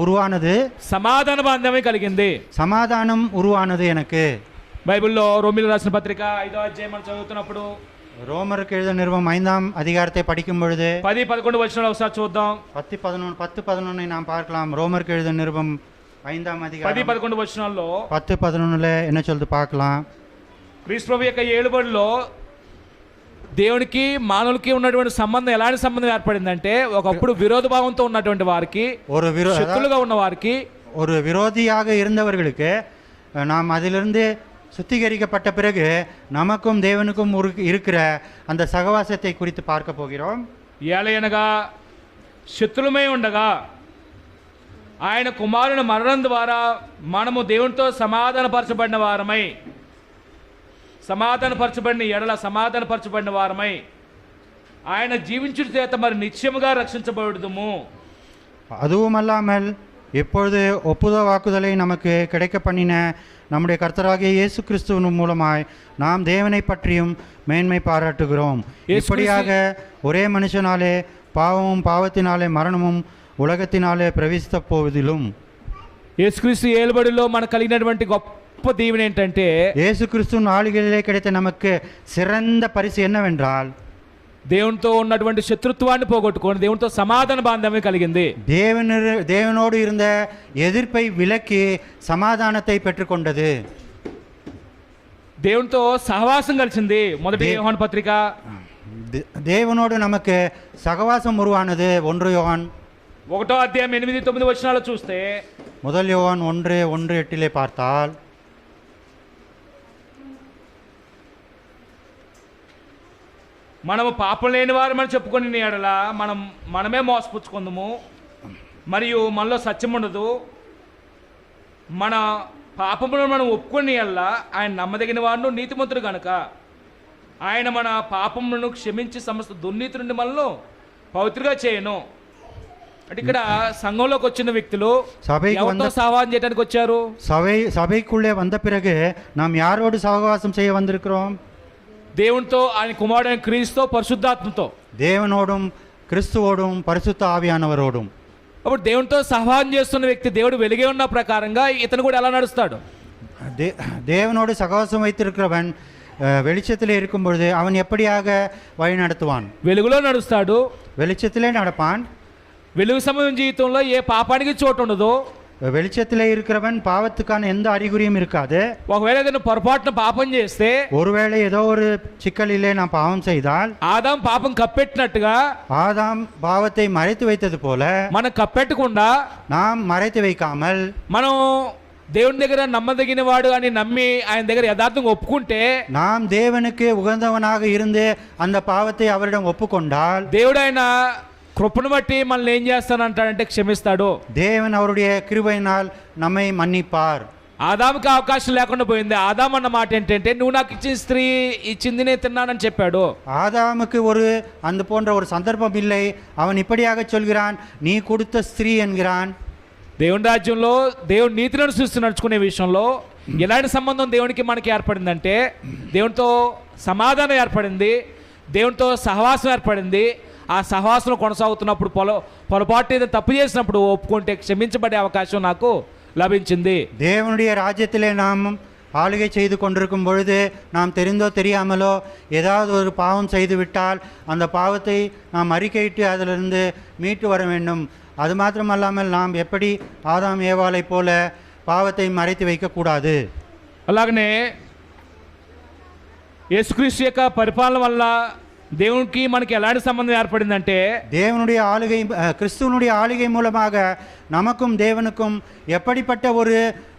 உருவானது, సమాధాన బాంధవ్యం కలిగింది. சமாதானம் உருவானது எனக்கு. బైబిల్లో రోమిలకు రాసిన పత్రిక 5వ అధ్యాయం మనం చదువుతున్నప్పుడు ரோமருக்கு எழுத நிருபம் 5ஆம் அதிகாரத்தை படிக்கும் பொழுது 10-11 వచనాలు ఒకసారి చూద్దాం. 10-11 நாம் பார்க்கலாம். ரோமருக்கு எழுத நிருபம் 5ஆம் அதிகாரம் 10-11 వచనాల్లో 10-11 என்ன சொல்லுது பார்க்கலாம். క్రీస్తు ప్రభు యొక్క ఏలుబడిలో దేవునికి మానవులకి ఉన్నటువంటి సంబంధం ఎలాంటి సంబంధం ఏర్పడిందంటే, ఒకప్పుడు విరోధ భావంతో ఉన్నటువంటి వారికి, ஒரு శత్రులుగా ఉన్న వారికి, ஒரு விரோதியாக இருந்தவர்களுக்கு நாம் அதிலிருந்து சுத்திகரிக்கப்பட்ட பிறகு நமக்கும் தேவனுக்கும் இருக்கிற அந்த சகவாசத்தை குறித்து பார்க்க போகிறோம். ఏలయనగా శత్రులమై ఉండగా ఆయన కుమారుని మరణం ద్వారా మనము దేవునితో సమాధానపరచబడిన వారమై ఆయన జీవించుట చేత మరి నిత్యముగా రక్షించబడుదుము. அதுவுமல்லாமல் எப்பொழுது ஒப்புத வாக்குதலை நமக்கு கிடைக்க பண்ணின நம்முடைய கர்த்தராகிய இயேசு கிறிஸ்துவின் மூலமாய் நாம் தேவனை பற்றியும் மேன்மை பாராட்டுகிறோம். இப்படியாக ஒரே மனுஷனாலே பாவமும் பாவத்தினாலே மரணமும் உலகத்தினாலே பிரவேசித்த போவதிலும் యేసుక్రీస్తు ఏలుబడిలో మనకు కలిగినటువంటి గొప్ప దీవెన ఏంటంటే, இயேசு கிறிஸ்துவின் ஆளுகையிலே கிடைத்த நமக்கு சிறந்த பரிசு என்னவென்றால், దేవునితో ఉన్నటువంటి శత్రుత్వాన్ని పోగొట్టుకొని దేవునితో సమాధాన బాంధవ్యం కలిగింది. தேவனோடு இருந்த எதிர்ப்பை விலக்கி சமாதானத்தை பெற்றுக்கொண்டது. దేవునితో సహవాసం కలిసింది. మొదటి యోహాను పత్రిక தேவனோடு நமக்கு சகவாசம் உருவானது. 1 யோவான் 1వ అధ్యాయం 8-9 వచనాలు చూస్తే, முதல் யோவான் 1:1-8 பார்த்தால், మనము పాపం లేని వారమని చెప్పుకొని ఎడల మనమే మోసపుచ్చుకుందాము, మరియు మనలో సత్యం ఉండదు. మన పాపములను మనం ఒప్పుకొని ఎడల ఆయన నమ్మదగిన వాడును నీతిమంతుడు కనుక ఆయన మన పాపములను క్షమించి సమస్త దుర్నీతి నుండి మనల్ని పవిత్రగా చేయను. అంటే ఇక్కడ సంఘంలోకి వచ్చిన వ్యక్తులు ఎవరితో సహవాసం చేయడానికి వచ్చారు? சபைக்குள்ளே வந்த பிறகு நாம் யாரோடு சகவாசம் செய்ய வந்திருக்கிறோம்? దేవునితో, ఆయన కుమారుడైన క్రీస్తుతో, పరిశుద్ధాత్మతో, தேவனோடும் கிறிஸ்துவோடும் பரிசுத்த ஆவியானவரோடும். అప్పుడు దేవునితో సహవాసం చేస్తున్న వ్యక్తి దేవుడు వెలిగే ఉన్న ప్రకారంగా ఇతను కూడా ఎలా నడుస్తాడు? தேவனோடு சகவாசம் வைத்திருக்கிறவன் வெளிச்சத்திலே இருக்கும் பொழுது அவன் எப்படியாக வழி நடத்துவான்? వెలుగులో నడుస్తాడు, வெளிச்சத்திலே நடப்பான். వెలుగు సమయం జీవితంలో ఏ పాపానికి చోటు ఉండదు. வெளிச்சத்திலே இருக்கிறவன் பாவத்துக்கான எந்த அறிகுறியும் இருக்காது. ఒకవేళ ఏదైనా పొరపాటున పాపం చేస్తే, ஒருவேளை ஏதோ ஒரு சிக்கலிலே நாம் பாவம் செய்தால், ఆదాం పాపం కప్పెట్టినట్టుగా ஆதாம் பாவத்தை மறைத்து வைத்தது போல మనం కప్పెట్టకుండా, நாம் மறைத்து வைக்காமல் మనం దేవుని దగ్గర నమ్మదగిన వాడు అని నమ్మి ఆయన దగ్గర యథార్థంగా ఒప్పుకుంటే, நாம் தேவனுக்கு உகந்தவனாக இருந்து அந்த பாவத்தை அவரிடம் ஒப்புக்கொண்டால், దేవుడు ఆయన కృపను బట్టి మనల్ని ఏం చేస్తానంటాడంటే క్షమిస్తాడు. தேவன் அவருடைய கிருபையினால் நம்மை மன்னிப்பார். ఆదాముకి అవకాశం లేకుండా పోయింది. ఆదాం అన్న మాట ఏంటంటే, నువ్వు నాకు ఇచ్చిన స్త్రీ ఇచ్చింది నేను తిన్నానని చెప్పాడు. ஆதாமுக்கு அந்த போன்ற ஒரு சந்தர்ப்பம் இல்லை. அவன் இப்படியாக சொல்கிறான், நீ கொடுத்த ஸ்திரீ என்கிறான். దేవుని రాజ్యంలో దేవుని నీతిని చూస్తూ నడుచుకునే విషయంలో ఎలాంటి సంబంధం దేవునికి మనకి ఏర్పడిందంటే, దేవునితో సమాధానం ఏర్పడింది, దేవునితో సహవాసం ఏర్పడింది. ఆ సహవాసంలో కొనసాగుతున్నప్పుడు పొరపాటు ఏదో తప్పు చేసినప్పుడు ఒప్పుకుంటే క్షమించబడే అవకాశం నాకు లభించింది. தேவனுடைய ராஜ்யத்திலே நாம் ஆளுகை செய்து கொண்டிருக்கும் பொழுது நாம் தெரிந்தோ தெரியாமலோ ஏதாவது ஒரு பாவம் செய்து விட்டால் அந்த பாவத்தை நாம் அறிக்கையிட்டு அதிலிருந்து மீட்டு வர வேண்டும். அது மாத்திரமல்லாமல் நாம் எப்படி ஆதாம் ஏவாளை போல பாவத்தை மறைத்து வைக்கக்கூடாது. అలాగనే యేసుక్రీస్తు యొక్క పరిపాలన వల్ల దేవునికి మనకి ఎలాంటి సంబంధం ఏర్పడిందంటే, தேவனுடைய ஆளுகை கிறிஸ்துவனுடைய ஆளுகை மூலமாக நமக்கும் தேவனுக்கும் எப்படிப்பட்ட ஒரு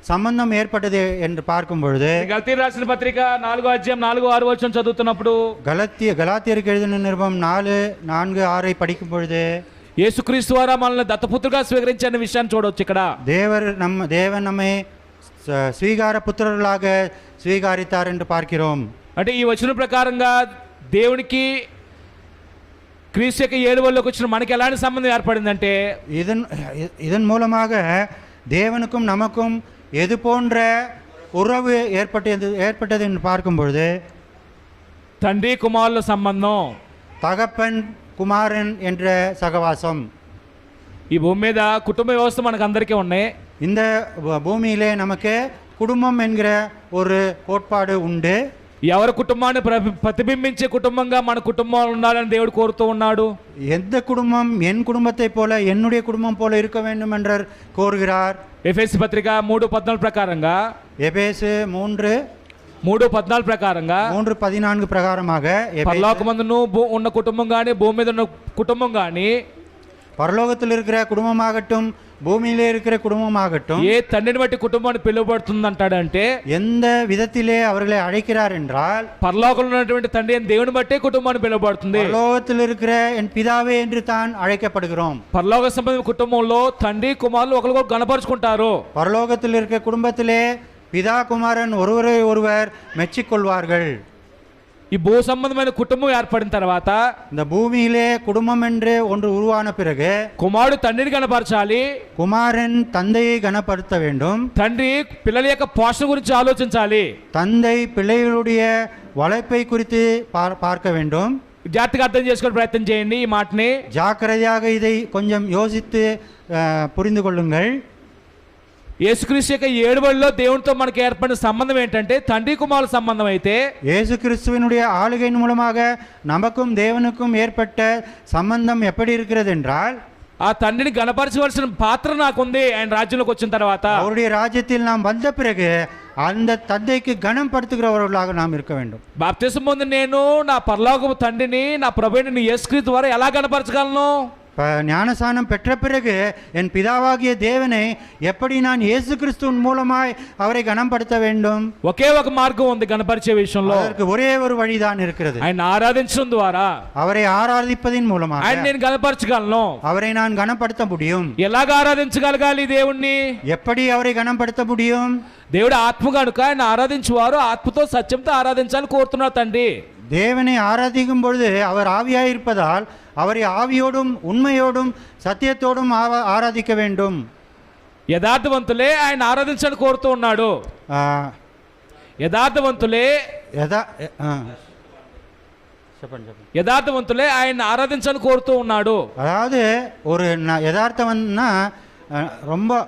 సంబంధం ఏర్పడ్డది என்று பார்க்கும் பொழுது గలతీయులకు రాసిన పత్రిక 4వ అధ్యాయం 4-6 వచనం చదువుతున్నప్పుడు, గలాతీయులకు எழுதின நிருபம் 4:4-6 படிக்கும் பொழுது యేసుక్రీస్తు ద్వారా మనల్ని దత్తపుత్రుగా స్వీకరించిన విషయాన్ని చూడవచ్చు. ఇక్కడ தேவன் நம்மை ஸ்வீகார புத்திரர்களாக ஸ்வீகாரித்தார் என்று பார்க்கிறோம். అంటే ఈ వచనం ప్రకారంగా దేవునికి క్రీస్తు యొక్క ఏలుబడిలోకి వచ్చిన మనకి ఎలాంటి సంబంధం ఏర్పడిందంటే, இதன் மூலமாக தேவனுக்கும் நமக்கும் எது போன்ற உறவு ஏற்பட்டது என்று பார்க்கும் பொழுது తండ్రి కుమారుల సంబంధం, தகப்பன் குமாரன் என்ற சகவாசம். ఈ భూమి మీద కుటుంబ వ్యవస్థ మనకు అందరికీ ఉన్నాయి. இந்த பூமியிலே நமக்கு குடும்பம் என்கிற ஒரு கோட்பாடு உண்டு. ఎవరి కుటుంబాన్ని ప్రతిబింబించే కుటుంబంగా మన కుటుంబం ఉండాలని దేవుడు కోరుతూ ఉన్నాడు. எந்த குடும்பம் என் குடும்பத்தை போல என்னுடைய குடும்பம் போல இருக்க வேண்டும் என்று கோருகிறார். ఎఫెసీ పత్రిక 3:14 ప్రకారంగా, எபேசு 3:14 ప్రకారంగా 3:14 ప్రకారமாக పరలోకమందును ఉన్న కుటుంబం కానీ భూమి మీద ఉన్న కుటుంబం కానీ, பரலோகத்தில் இருக்கிற குடும்பமாகட்டும் பூமியிலே இருக்கிற குடும்பமாகட்டும் ఏ తండ్రిని బట్టి కుటుంబాన్ని పిలువబడుతుంది అంటాడంటే, எந்த விதத்திலே அவர்களை அழைக்கிறார் என்றால் పరలోకంలో ఉన్నటువంటి తండ్రి అని దేవుని బట్టే కుటుంబాన్ని పిలువబడుతుంది. பரலோகத்தில் இருக்கிற என் பிதாவே என்று தான் அழைக்கப்படுகிறோம். పరలోక సంబంధ కుటుంబంలో తండ్రి కుమారులు ఒకరికొకరు గణపరుచుకుంటారు. பரலோகத்தில் இருக்கிற குடும்பத்திலே பிதா குமாரன் ஒருவரை ஒருவர் மெச்சிக்கொள்வார்கள். ఈ భూ సంబంధమైన కుటుంబం ఏర్పడిన తర్వాత, இந்த பூமியிலே குடும்பம் என்று ஒன்று உருவான பிறகு కుమారుడు తండ్రిని గణపరచాలి, குமாரன் தந்தையை கனப்படுத்த வேண்டும், తండ్రి పిల్లల యొక్క పోషణ గురించి ఆలోచించాలి, தந்தை பிள்ளைகளுடைய வளர்ப்பை குறித்து பார்க்க வேண்டும். జాగ్రత్తగా అర్థం చేసుకునే ప్రయత్నం చేయండి ఈ మాటని. ஜாக்கிரதையாக இதை கொஞ்சம் யோசித்து புரிந்து கொள்ளுங்கள். యేసుక్రీస్తు యొక్క ఏడుబడిలో దేవునితో మనకు ఏర్పడిన సంబంధం ఏంటంటే తండ్రి కుమారుల సంబంధం అయితే, இயேசு கிறிஸ்துவினுடைய ஆளுகையின் மூலமாக நமக்கும் தேவனுக்கும் ஏற்பட்ட சம்பந்தம் எப்படி இருக்கிறது என்றால், ఆ తండ్రిని గణపరచవలసిన పాత్ర నాకుంది ఆయన రాజ్యంలోకి వచ్చిన తర్వాత. அவருடைய ராஜ்யத்தில் நாம் வந்த பிறகு அந்த தந்தைக்கு கனம் படுத்துகிறவர்களாக நாம் இருக்க வேண்டும். బాప్తిసం పొందిన నేను నా పరలోకపు తండ్రిని, నా ప్రభువుని యేసుక్రీస్తు ద్వారా ఎలా గణపరచగలను? ஞானசானம் பெற்ற பிறகு என் பிதாவாகிய தேவனை எப்படி நான் இயேசு கிறிஸ்துவின் மூலமாய் அவரை கனப்படுத்த வேண்டும்? ఒకే ఒక మార్గం ఉంది గణపరిచే విషయంలో. அதற்கு ஒரே ஒரு வழிதான் இருக்கிறது. ఆయన ఆరాధించడం ద్వారా, அவரை ఆరాధిப்பதின் மூலமாக ఆయన నేను గణపరచగలను. அவரை நான் கனப்படுத்த முடியும். ఎలాగ ఆరాధించగలగాలి దేవుణ్ణి? எப்படி அவரை கனப்படுத்த முடியும்? దేవుడు ఆత్మ కనుక ఆయన ఆరాధించువారు ఆత్మతో సత్యంతో ఆరాధించాలని కోరుతున్నారు తండ్రి. தேவனை ஆராதிக்கும் பொழுது அவர் ஆவியாயிருப்பதால் அவரை ஆவியோடும் உண்மையோடும் சத்தியத்தோடும் ஆராதிக்க வேண்டும். యథార్థవంతులే ఆయన ఆరాధించాలని కోరుతూ ఉన్నాడు. యథార్థవంతులే ఆయన ఆరాధించాలని కోరుతూ ఉన్నాడు. அதாவது ஒரு யதார்த்தவன்னா ரொம்ப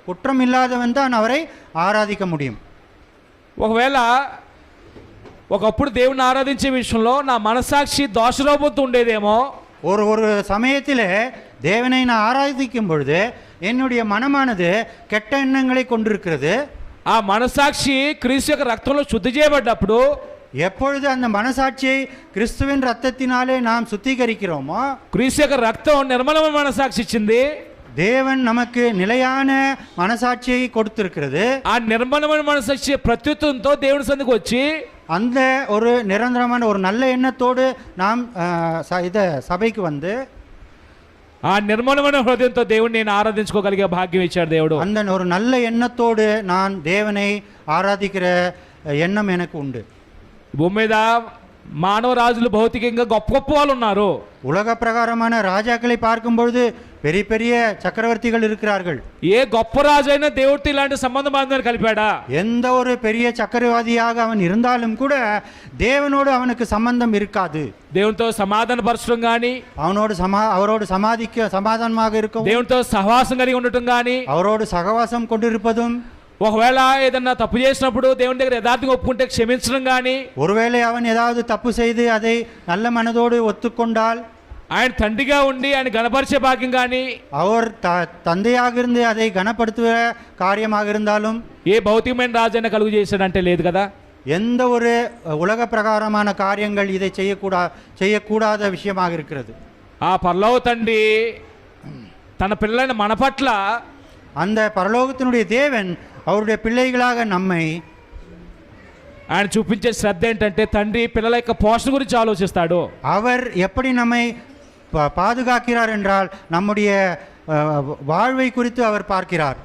குற்றம் இல்லாதவன் தான் அவரை ஆராதிக்க முடியும். ఒకవేళ ఒకప్పుడు దేవుని ఆరాధించే విషయంలో నా మనసాక్షి దోషరూపంతో ఉండేదేమో, ஒரு சமயத்தில் தேவனை நான் ஆராதிக்கும் பொழுது என்னுடைய மனமானது கெட்ட எண்ணங்களை கொண்டிருக்கிறது. ఆ మనసాక్షి క్రీస్తు యొక్క రక్తంలో శుద్ధి చేయబడ్డప్పుడు, எப்பொழுது அந்த மனசாட்சியை கிறிஸ்துவின் ரத்தத்தினாலே நாம் சுத்திகரிக்கிறோமோ, క్రీస్తు యొక్క రక్తం నిర్మలమైన మనసాక్షి ఇచ్చింది. தேவன் நமக்கு நிலையான மனசாட்சியை கொடுத்திருக்கிறது. ఆ నిర్మలమైన మనసాక్షి ప్రత్యుత్తంతో దేవుని సన్నిధికి వచ్చి அந்த ஒரு நிரந்தரமான ஒரு நல்ல எண்ணத்தோடு நாம் సభைకి வந்து ఆ నిర్మలమైన హృదయంతో దేవుడిని నేను ఆరాధించుకోగలిగే భాగ్యం ఇచ్చాడు దేవుడు. அந்த ஒரு நல்ல எண்ணத்தோடு நான் தேவனை ஆராதிக்கிற எண்ணம் எனக்கு உண்டு. భూమి మీద మానవ రాజులు భౌతికంగా గొప్ప గొప్ప వాళ్ళు ఉన్నారు. உலக பிரகாரமான ராஜாக்களை பார்க்கும் பொழுது பெரிய பெரிய சக்கரவர்த்திகள் இருக்கிறார்கள். ఏ గొప్ప రాజు అయినా దేవుడితో ఇలాంటి సంబంధ బాంధవాన్ని కలిపాడా? எந்த ஒரு பெரிய சக்கரவர்த்தியாக அவன் இருந்தாலும் கூட தேவனோடு அவனுக்கு சம்பந்தம் இருக்காது. దేవునితో సమాధానపరచడం కానీ, அவரோடு சமாதானமாக இருக்கும், దేవునితో సహవాసం కలిగి ఉండటం కానీ, அவரோடு சகவாசம் கொண்டிருப்பதும், ఒకవేళ ఏదన్నా తప్పు చేసినప్పుడు దేవుని దగ్గర యథార్థంగా ఒప్పుకుంటే క్షమించడం కానీ, ஒருவேளை அவன் ஏதாவது தப்பு செய்து அதை நல்ல மனதோடு ஒத்துக்கொண்டால் ఆయన తండ్రిగా ఉండి ఆయన గణపరిచే భాగ్యం కానీ, அவர் தந்தையாக இருந்து அதை கனப்படுத்துவ காரியமாக இருந்தாலும், ఏ భౌతికమైన రాజైనా కలుగు చేశాడంటే లేదు కదా. எந்த ஒரு உலக பிரகாரமான காரியங்கள் இதை செய்யக்கூடாத விஷயமாக இருக்கிறது. ఆ పరలోక తండ్రి తన పిల్లలైన మన పట్ల, அந்த பரலோகத்தினுடைய தேவன் அவருடைய பிள்ளைகளாக நம்மை ఆయన చూపించే శ్రద్ధ ఏంటంటే తండ్రి పిల్లల యొక్క పోషణ గురించి ఆలోచిస్తాడు. அவர் எப்படி நம்மை பாதுகாக்கிறார் என்றால் நம்முடைய வாழ்வை குறித்து அவர் பார்க்கிறார்.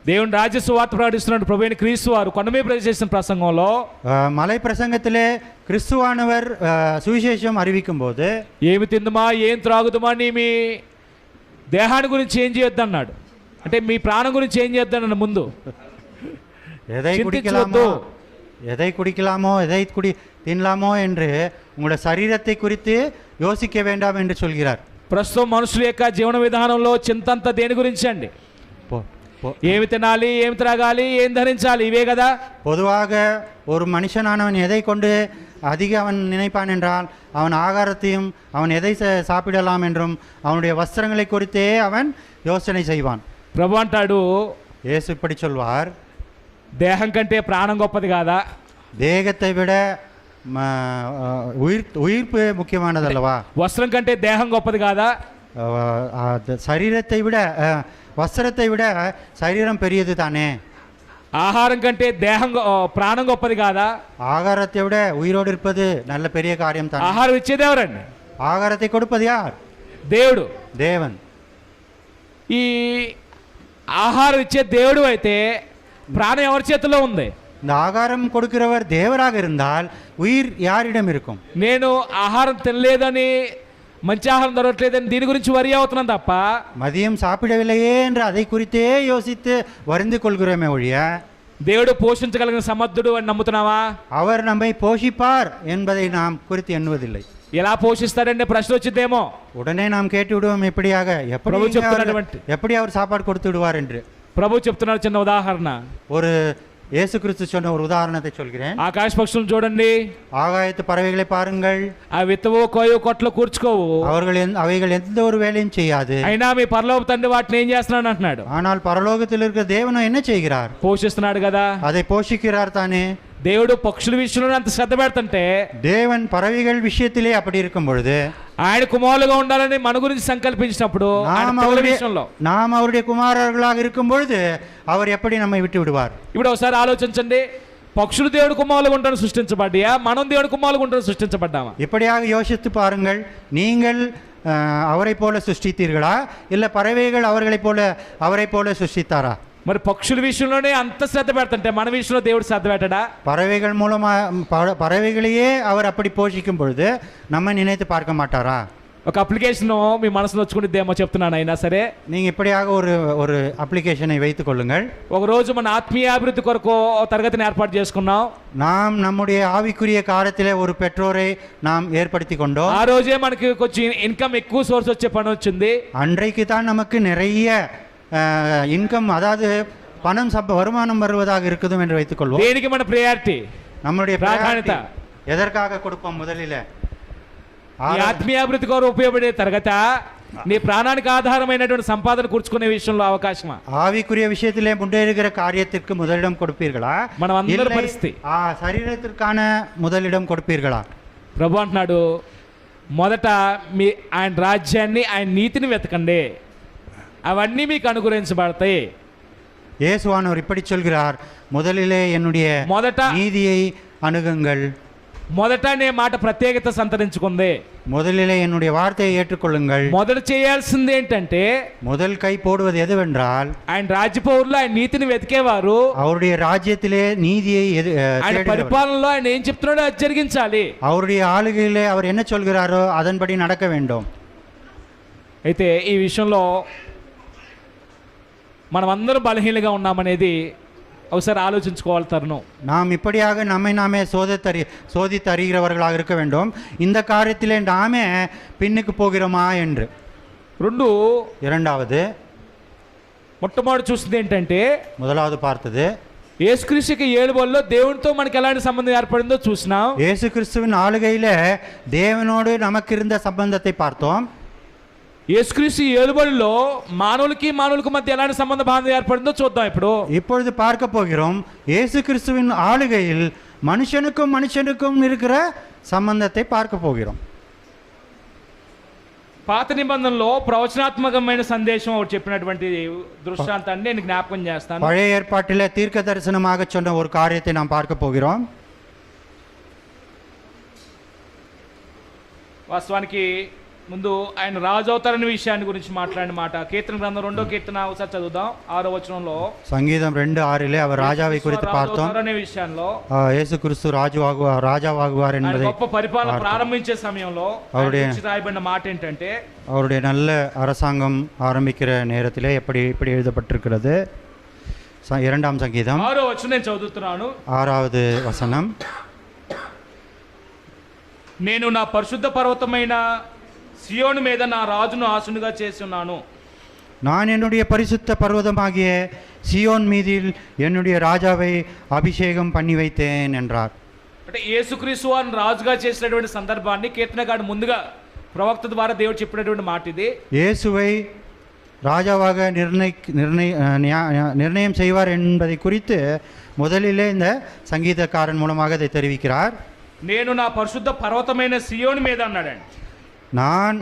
దేవుని రాజ్య సువార్త ప్రకటిస్తున్న ప్రభువైన క్రీస్తు వారు కొండ మీద ప్రవేశించిన ప్రసంగంలో, மலை பிரசங்கத்திலே கிறிஸ்துவானவர் சுவிசேஷம் அறிவிக்கும் போது, ఏమి తిందుమా ఏం త్రాగుదుమా నీ మీ దేహాన్ని గురించి ఏం చేయొద్దు అన్నాడు. అంటే మీ ప్రాణం గురించి ఏం చేద్దానన్న ముందు எதை குடிக்கலாமோ எதை தின்னலாமோ என்று உங்களுடைய சரீரத்தை குறித்து யோசிக்க வேண்டாம் என்று சொல்கிறார். ప్రస్తుతం మనుషుల యొక్క జీవన విధానంలో చింతంతా దేని గురించి అండి? ఏమి తినాలి, ఏమి త్రాగాలి, ఏం ధరించాలి, ఇవే కదా. பொதுவாக ஒரு மனுஷனானவன் எதை கொண்டு அதிக அவன் நினைப்பான் என்றால் அவன் ஆகாரத்தையும் அவன் எதை சாப்பிடலாம் என்றும் அவனுடைய வஸ்திரங்களை குறித்தே அவன் யோசனை செய்வான். ప్రభు అంటాడు, இயேசு இப்படி சொல்வார், దేహం కంటే ప్రాణం గొప్పది కాదా? தேகத்தை விட உயிர்ப்பு முக்கியமானதல்லவா? వస్త్రం కంటే దేహం గొప్పది కాదా? சரீரத்தை விட வஸ்திரத்தை விட சரீரம் பெரியது தானே. ఆహారం కంటే దేహం ప్రాణం గొప్పది కాదా? ஆகாரத்தை விட உயிரோடு இருப்பது நல்ல பெரிய காரியம் தான். ఆహారం ఇచ్చేది ఎవరండి? ஆகாரத்தை கொடுப்பது யார்? దేవుడు, தேவன். ఈ ఆహారం ఇచ్చే దేవుడు అయితే ప్రాణం ఎవరి చేతిలో ఉంది? இந்த ஆகாரம் கொடுக்கிறவர் தேவராக இருந்தால் உயிர் யாரிடம் இருக்கும்? నేను ఆహారం తినలేదని, మంచి ఆహారం దొరకలేదని దీని గురించి వరి అవుతున్నాను తప్ప, மதியம் சாப்பிடவில்லையே என்று அதை குறித்தே யோசித்து வருந்து கொள்கிறோமே ஒழிய, దేవుడు పోషించగలిగిన సమర్థుడు అని నమ్ముతున్నావా? அவர் நம்மை போஷிப்பார் என்பதை நாம் குறித்து எண்ணுவதில்லை. ఎలా పోషిస్తాడంటే ప్రశ్న వచ్చిందేమో. உடனே நாம் கேட்டு விடுவோம், எப்படியாக எப்படி அவர் சாப்பாடு கொடுத்து விடுவார் என்று. ప్రభు చెప్తున్నాడు చిన్న ఉదాహరణ. ஒரு இயேசு கிறிஸ்து சொன்ன ஒரு உதாரணத்தை சொல்கிறேன். ఆకాశ పక్షులను చూడండి, ஆகாயத்து பறவைகளை பாருங்கள். ఆ విత్తవో కోయో కొట్లో కూర్చుకోవు, அவைகள் எந்த ஒரு வேலையும் செய்யாது. అయినా మీ పరలోక తండ్రి వాటిని ఏం చేస్తున్నాడు అంటున్నాడు. ஆனால் பரலோகத்தில் இருக்கிற தேவனும் என்ன செய்கிறார்? పోషిస్తున్నాడు కదా. அதை போஷிக்கிறார் தானே. దేవుడు పక్షుల విషయంలో అంత శ్రద్ధ పెడుతుంటే, தேவன் பறவைகள் விஷயத்திலே அப்படி இருக்கும் பொழுது, ఆయన కుమారులుగా ఉండాలని మన గురించి సంకల్పించినప్పుడు, நாம் அவருடைய குமாரர்களாக இருக்கும் பொழுது அவர் எப்படி நம்மை விட்டு விடுவார்? ఇప్పుడు ఒకసారి ఆలోచించండి, పక్షులు దేవుడి కుమారులుగా ఉంటాను సృష్టించబడ్డా, మనం దేవుడి కుమారులుగా ఉంటాను సృష్టించబడ్డామా? இப்படியாக யோசித்து பாருங்கள். நீங்கள் அவரை போல சிருஷ்டித்தீர்களா, இல்ல பறவைகள் அவரை போல சிருஷ்டித்தாரா? మరి పక్షుల విషయంలోనే అంత శ్రద్ధ పెడుతుంటే మన విషయంలో దేవుడు శ్రద్ధ పెట్టడా? பறவைகள் மூலமா பறவைகளையே அவர் அப்படி போஷிக்கும் பொழுது நம்ம நினைத்து பார்க்க மாட்டாரா? ఒక అప్లికేషన్ మీ మనసులో వచ్చుకుంటుందేమో చెప్తున్నాను. అయినా సరే நீங்க இப்படியாக ஒரு அப்ளிகேஷனை வைத்துக் கொள்ளுங்கள். ఒక రోజు మన ఆత్మీయ అభివృద్ధి కొరకు తరగతిని ఏర్పాటు చేసుకున్నాం. நாம் நம்முடைய ஆவிக்குரிய காலத்திலே ஒரு பெற்றோரை நாம் ஏற்படுத்தி கொண்டோம். ఆ రోజే మనకి కొంచెం ఇన్కమ్ ఎక్కువ సోర్స్ వచ్చే పని వచ్చింది. அன்றைக்கு தான் நமக்கு நிறைய இன்கம், அதாவது பணம் வருமானம் வருவதாக இருக்குது என்று வைத்துக் கொள்வோம். దేనికి మన ప్రయారిటీ? நம்முடைய ప్రాధాన్యత ఎదర్కాக கொடுப்போம்? முதலில் ఆత్మీయ అభివృద్ధి కొరకు ఉపయోగపడే తరగత, నీ ప్రాణానికి ఆధారమైనటువంటి సంపాదన కూర్చుకునే విషయంలో అవకాశమా? ஆவிக்குரிய விஷயத்திலே முன்னேறுகிற காரியத்திற்கு முதலிடம் கொடுப்பீர்களா? మనం అందరి పరిస్థితి శరీరத்திற்கான முதலிடம் கொடுப்பீர்களா? ప్రభు అంటున్నాడు, మొదట మీ ఆయన రాజ్యాన్ని, ఆయన నీతిని వెతకండి, అవన్నీ మీకు అనుగ్రహించబడతాయి. இயேசுவானவர் இப்படி சொல்கிறார், முதலிலே என்னுடைய நீதியை அணுகுங்கள். మొదట నే మాట ప్రత్యేకత సంతరించుకుంది. முதலிலே என்னுடைய வார்த்தையை ஏற்றுக்கொள்ளுங்கள். మొదట చేయాల్సింది ఏంటంటే, முதல் கை போடுவது எதுவென்றால், ఆయన రాజ్య పౌరులు ఆయన నీతిని వెతికేవారు, அவருடைய ராஜ்யத்திலே நீதியை ఆయన పరిపాలనలో ఆయన ఏం చెప్తున్నాడో అది జరిగించాలి. அவருடைய ஆளுகையிலே அவர் என்ன சொல்கிறாரோ அதன்படி நடக்க வேண்டும். అయితే ఈ విషయంలో మనమందరం బలహీనగా ఉన్నామనేది ఒకసారి ఆలోచించుకోవాలి తరుణం. நாம் இப்படியாக நம்மை நாமே சோதித்து அறிகிறவர்களாக இருக்க வேண்டும். இந்த காரியத்திலே நாமே பின்னுக்கு போகிறோமா என்று. இரண்டாவது, మొట్టమొదటి చూసింది ఏంటంటే, முதலாவது பார்த்தது యేసుక్రీస్తుకి ఏలుబడిలో దేవునితో మనకి ఎలాంటి సంబంధం ఏర్పడిందో చూసినాం. இயேசு கிறிஸ்துவின் ஆளுகையிலே தேவனோடு நமக்கு இருந்த சம்பந்தத்தை பார்த்தோம். యేసుక్రీస్తు ఏలుబడిలో మానవులకి మధ్య ఎలాంటి సంబంధ బాంధం ఏర్పడిందో చూద్దాం. இப்பொழுது பார்க்க போகிறோம் இயேசு கிறிஸ்துவின் ஆளுகையில் மனுஷனுக்கும் இருக்கிற சம்பந்தத்தை பார்க்க போகிறோம். పాత నిబంధనలో ప్రవచనాత్మకమైన సందేశం ఒకటి చెప్పినటువంటి దృష్టాంతాన్ని నేను జ్ఞాపకం చేస్తాను. பழைய ஏற்பாட்டிலே தீர்க்க தரிசனமாக சொன்ன ஒரு காரியத்தை நாம் பார்க்க போகிறோம். వాస్తవానికి ముందు ఆయన రాజు అవుతారనే విషయాన్ని గురించి మాట్లాడిన మాట కీర్తన గ్రంథం 2వ కీర్తన ఒకసారి చదువుదాం. 6వ వచనంలో సంగీతం 2:6 அவர் ராஜாவை குறித்து பார்த்தோம். అనే విషయంలో యేసు క్రీస్తు ராஜாவாகுவார் என்பதை, గొప్ప పరిపాలన ప్రారంభించే సమయంలో రాయబడిన మాట ఏంటంటే, அவருடைய நல்ல அரசாங்கம் ஆரம்பிக்கிற நேரத்திலே இப்படி எழுதப்பட்டிருக்கிறது. 2ஆம் சங்கீதம் 6వ వచనం నేను చదువుతున్నాను. 6வது வசனம். నేను నా పరిశుద్ధ పర్వతమైన సియోను మీద నా రాజును ఆసునుగా చేసి ఉన్నాను. நான் என்னுடைய பரிசுத்த பர்வதமாகிய சியோன் மீதில் என்னுடைய ராஜாவை அபிஷேகம் பண்ணி வைத்தேன் என்றார். అంటే యేసుక్రీస్తు వారిని రాజుగా చేసినటువంటి సందర్భాన్ని కీర్తనకారుడు ముందుగా ప్రవక్త ద్వారా దేవుడు చెప్పినటువంటి మాట ఇది. இயேசுவை ராஜாவாக நிர்ணயம் செய்வார் என்பதை குறித்து முதலிலே இந்த சங்கீதக்காரன் மூலமாக அதை தெரிவிக்கிறார். నేను నా పరిశుద్ధ పర్వతమైన సియోను మీద అన్నాడండి. நான்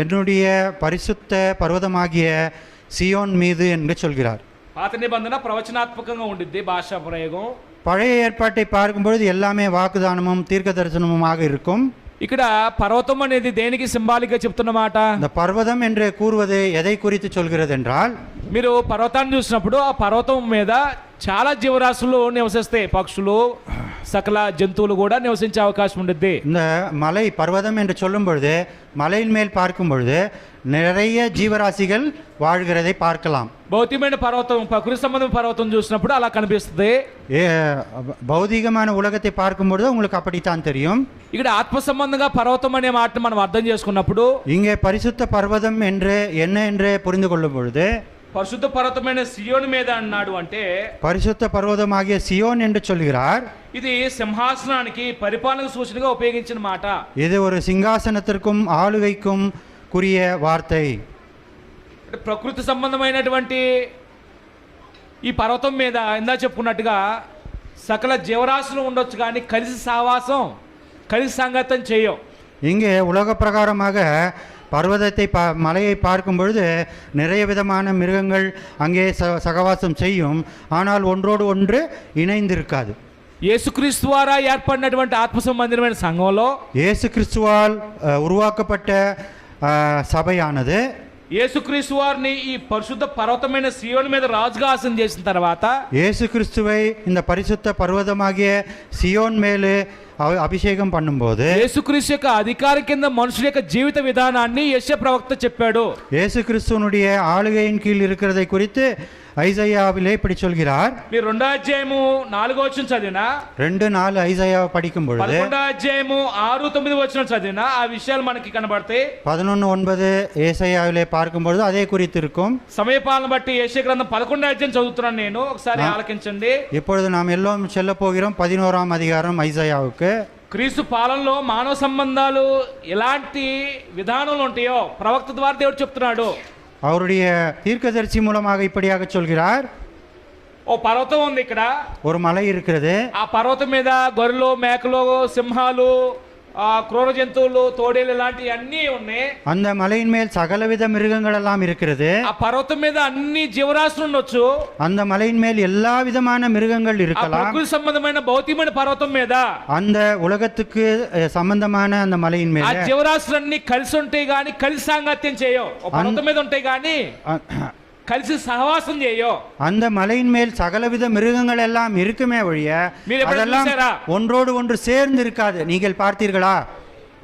என்னுடைய பரிசுத்த பர்வதமாகிய சியோன் மீது என்று சொல்கிறார். పాత నిబంధన ప్రవచనాత్మకంగా ఉండిద్ది భాషా ప్రయోగం. பழைய ஏற்பாட்டை பார்க்கும்பொழுது எல்லாமே வாக்குதானமும் தீர்க்க தரிசனமுமாக இருக்கும். ఇక్కడ పర్వతం అనేది దేనికి సింబాలిక్గా చెప్తున్నమాట? இந்த பர்வதம் என்று கூறுவது எதை குறித்து சொல்கிறது என்றால், మీరు పర్వతాన్ని చూసినప్పుడు ఆ పర్వతం మీద చాలా జీవరాశులు నివసిస్తాయి. పక్షులు, సకల జంతువులు కూడా నివసించే అవకాశం ఉంటుంది. இந்த மலை பர்வதம் என்று சொல்லும் பொழுது மலையின் மேல் பார்க்கும் பொழுது நிறைய ஜீவராசிகள் வாழ்கிறதை பார்க்கலாம். భౌతికమైన పర్వతం, ప్రకృతి సంబంధం పర్వతం చూసినప్పుడు అలా కనిపిస్తుంది. భౌతికమైన ఉలగத்தை பார்க்கும் பொழுது உங்களுக்கு அப்படித்தான் தெரியும். ఇక్కడ ఆత్మ సంబంధంగా పర్వతం అనే మాటను మనం అర్థం చేసుకున్నప్పుడు, இங்கே பரிசுத்த பர்வதம் என்று என்ன என்று புரிந்து கொள்ளும் பொழுது, పరిశుద్ధ పర్వతమైన సియోను మీద అన్నాడు అంటే, பரிசுத்த பர்வதமாகிய சியோன் என்று சொல்கிறார். ఇది సింహాసనానికి పరిపాలన సూచనగా ఉపయోగించిన మాట. இது ஒரு சிங்காசனத்திற்கும் ஆளுகைக்கும் குறிய వార్తై. ప్రకృతి సంబంధమైనటువంటి ఈ పర్వతం మీద ఇందా చెప్పుకున్నట్టుగా సకల జీవరాశులు ఉండొచ్చు, కానీ కలిసి సహవాసం, కలిసి సంగతం చేయవు. இங்கே உலக பிரகாரமாக பர்வதத்தை மலையை பார்க்கும் பொழுது நிறைய விதமான மிருகங்கள் அங்கே சகவாசம் செய்யும், ஆனால் ஒன்றோடு ஒன்று இணைந்திருக்காது. యేసుక్రీస్తు ద్వారా ఏర్పడినటువంటి ఆత్మ సంబంధమైన సంఘంలో, இயேசு கிறிஸ்துவால் உருவாக்கப்பட்ட సభయానది, యేసుక్రీస్తు వారిని ఈ పరిశుద్ధ పర్వతమైన సియోను మీద రాజుగా ఆసనం చేసిన తర్వాత, இயேசு கிறிஸ்துவை இந்த பரிசுத்த பர்வதமாகிய சியோன் மேலே అభిషేకం பண்ணும்போது యేసుక్రీస్తు యొక్క అధికారం కింద మనుషుల యొక్క జీవిత విధానాన్ని యెషయా ప్రవక్త చెప్పాడు. இயேசு கிறிஸ்துவனுடைய ஆளுகையின் கீழ் இருக்கிறதை குறித்து ஐசையாவிலே இப்படி சொல்கிறார். మీరు 2వ అధ్యాయము 4వ వచనం చదివినా, 2:4 ஐசையாவை படிக்கும் பொழுது, 11వ అధ్యాయము 6-9 వచనం చదివినా ఆ విషయాలు మనకి కనబడతాయి. 11:9 ஏசாயாவிலே பார்க்கும் பொழுது அதே குறித்து இருக்கும். సమయపాలన బట్టి యెషయా గ్రంథం 11వ అధ్యాయం చదువుతున్నాను నేను, ఒకసారి ఆలకించండి. இப்பொழுது நாம் எல்லாம் செல்ல போகிறோம் 11ஆம் அதிகாரம் ஐசையாவுக்கு. క్రీస్తు పాలనలో మానవ సంబంధాలు ఎలాంటి విధానంలో ఉంటాయో ప్రవక్త ద్వారా దేవుడు చెప్తున్నాడు. அவருடைய தீர்க்கதரிசி மூலமாக இப்படியாக சொல்கிறார். ఓ పర్వతం ఉంది, ఇక్కడ ஒரு மலை இருக்கிறது. ఆ పర్వతం మీద గొర్రెలు, మేకలు, సింహాలు, క్రూర జంతువులు, తోడేలు ఇలాంటివి అన్నీ ఉన్నాయి. அந்த மலையின் மேல் சகலவித மிருகங்கள் எல்லாம் இருக்கிறது. ఆ పర్వతం మీద అన్ని జీవరాశులు ఉండొచ్చు. அந்த மலையின் மேல் எல்லா விதமான மிருகங்கள் இருக்கலாம். ప్రకృతి సంబంధమైన భౌతికమైన పర్వతం మీద, அந்த ఉలగத்துக்கு సంబంధமான அந்த மலையின் மேல் ఆ జీవరాశులన్నీ కలిసి ఉంటాయి, కానీ కలిసి సాంగత్యం చేయవు. పర్వతం మీద ఉంటాయి కానీ కలిసి సహవాసం చేయో. அந்த மலையின் மேல் சகலவித மிருகங்கள் எல்லாம் இருக்குமே ஒழிய அதெல்லாம் ஒன்றோடு ஒன்று சேர்ந்து இருக்காது. நீங்கள் பார்த்தீர்களா?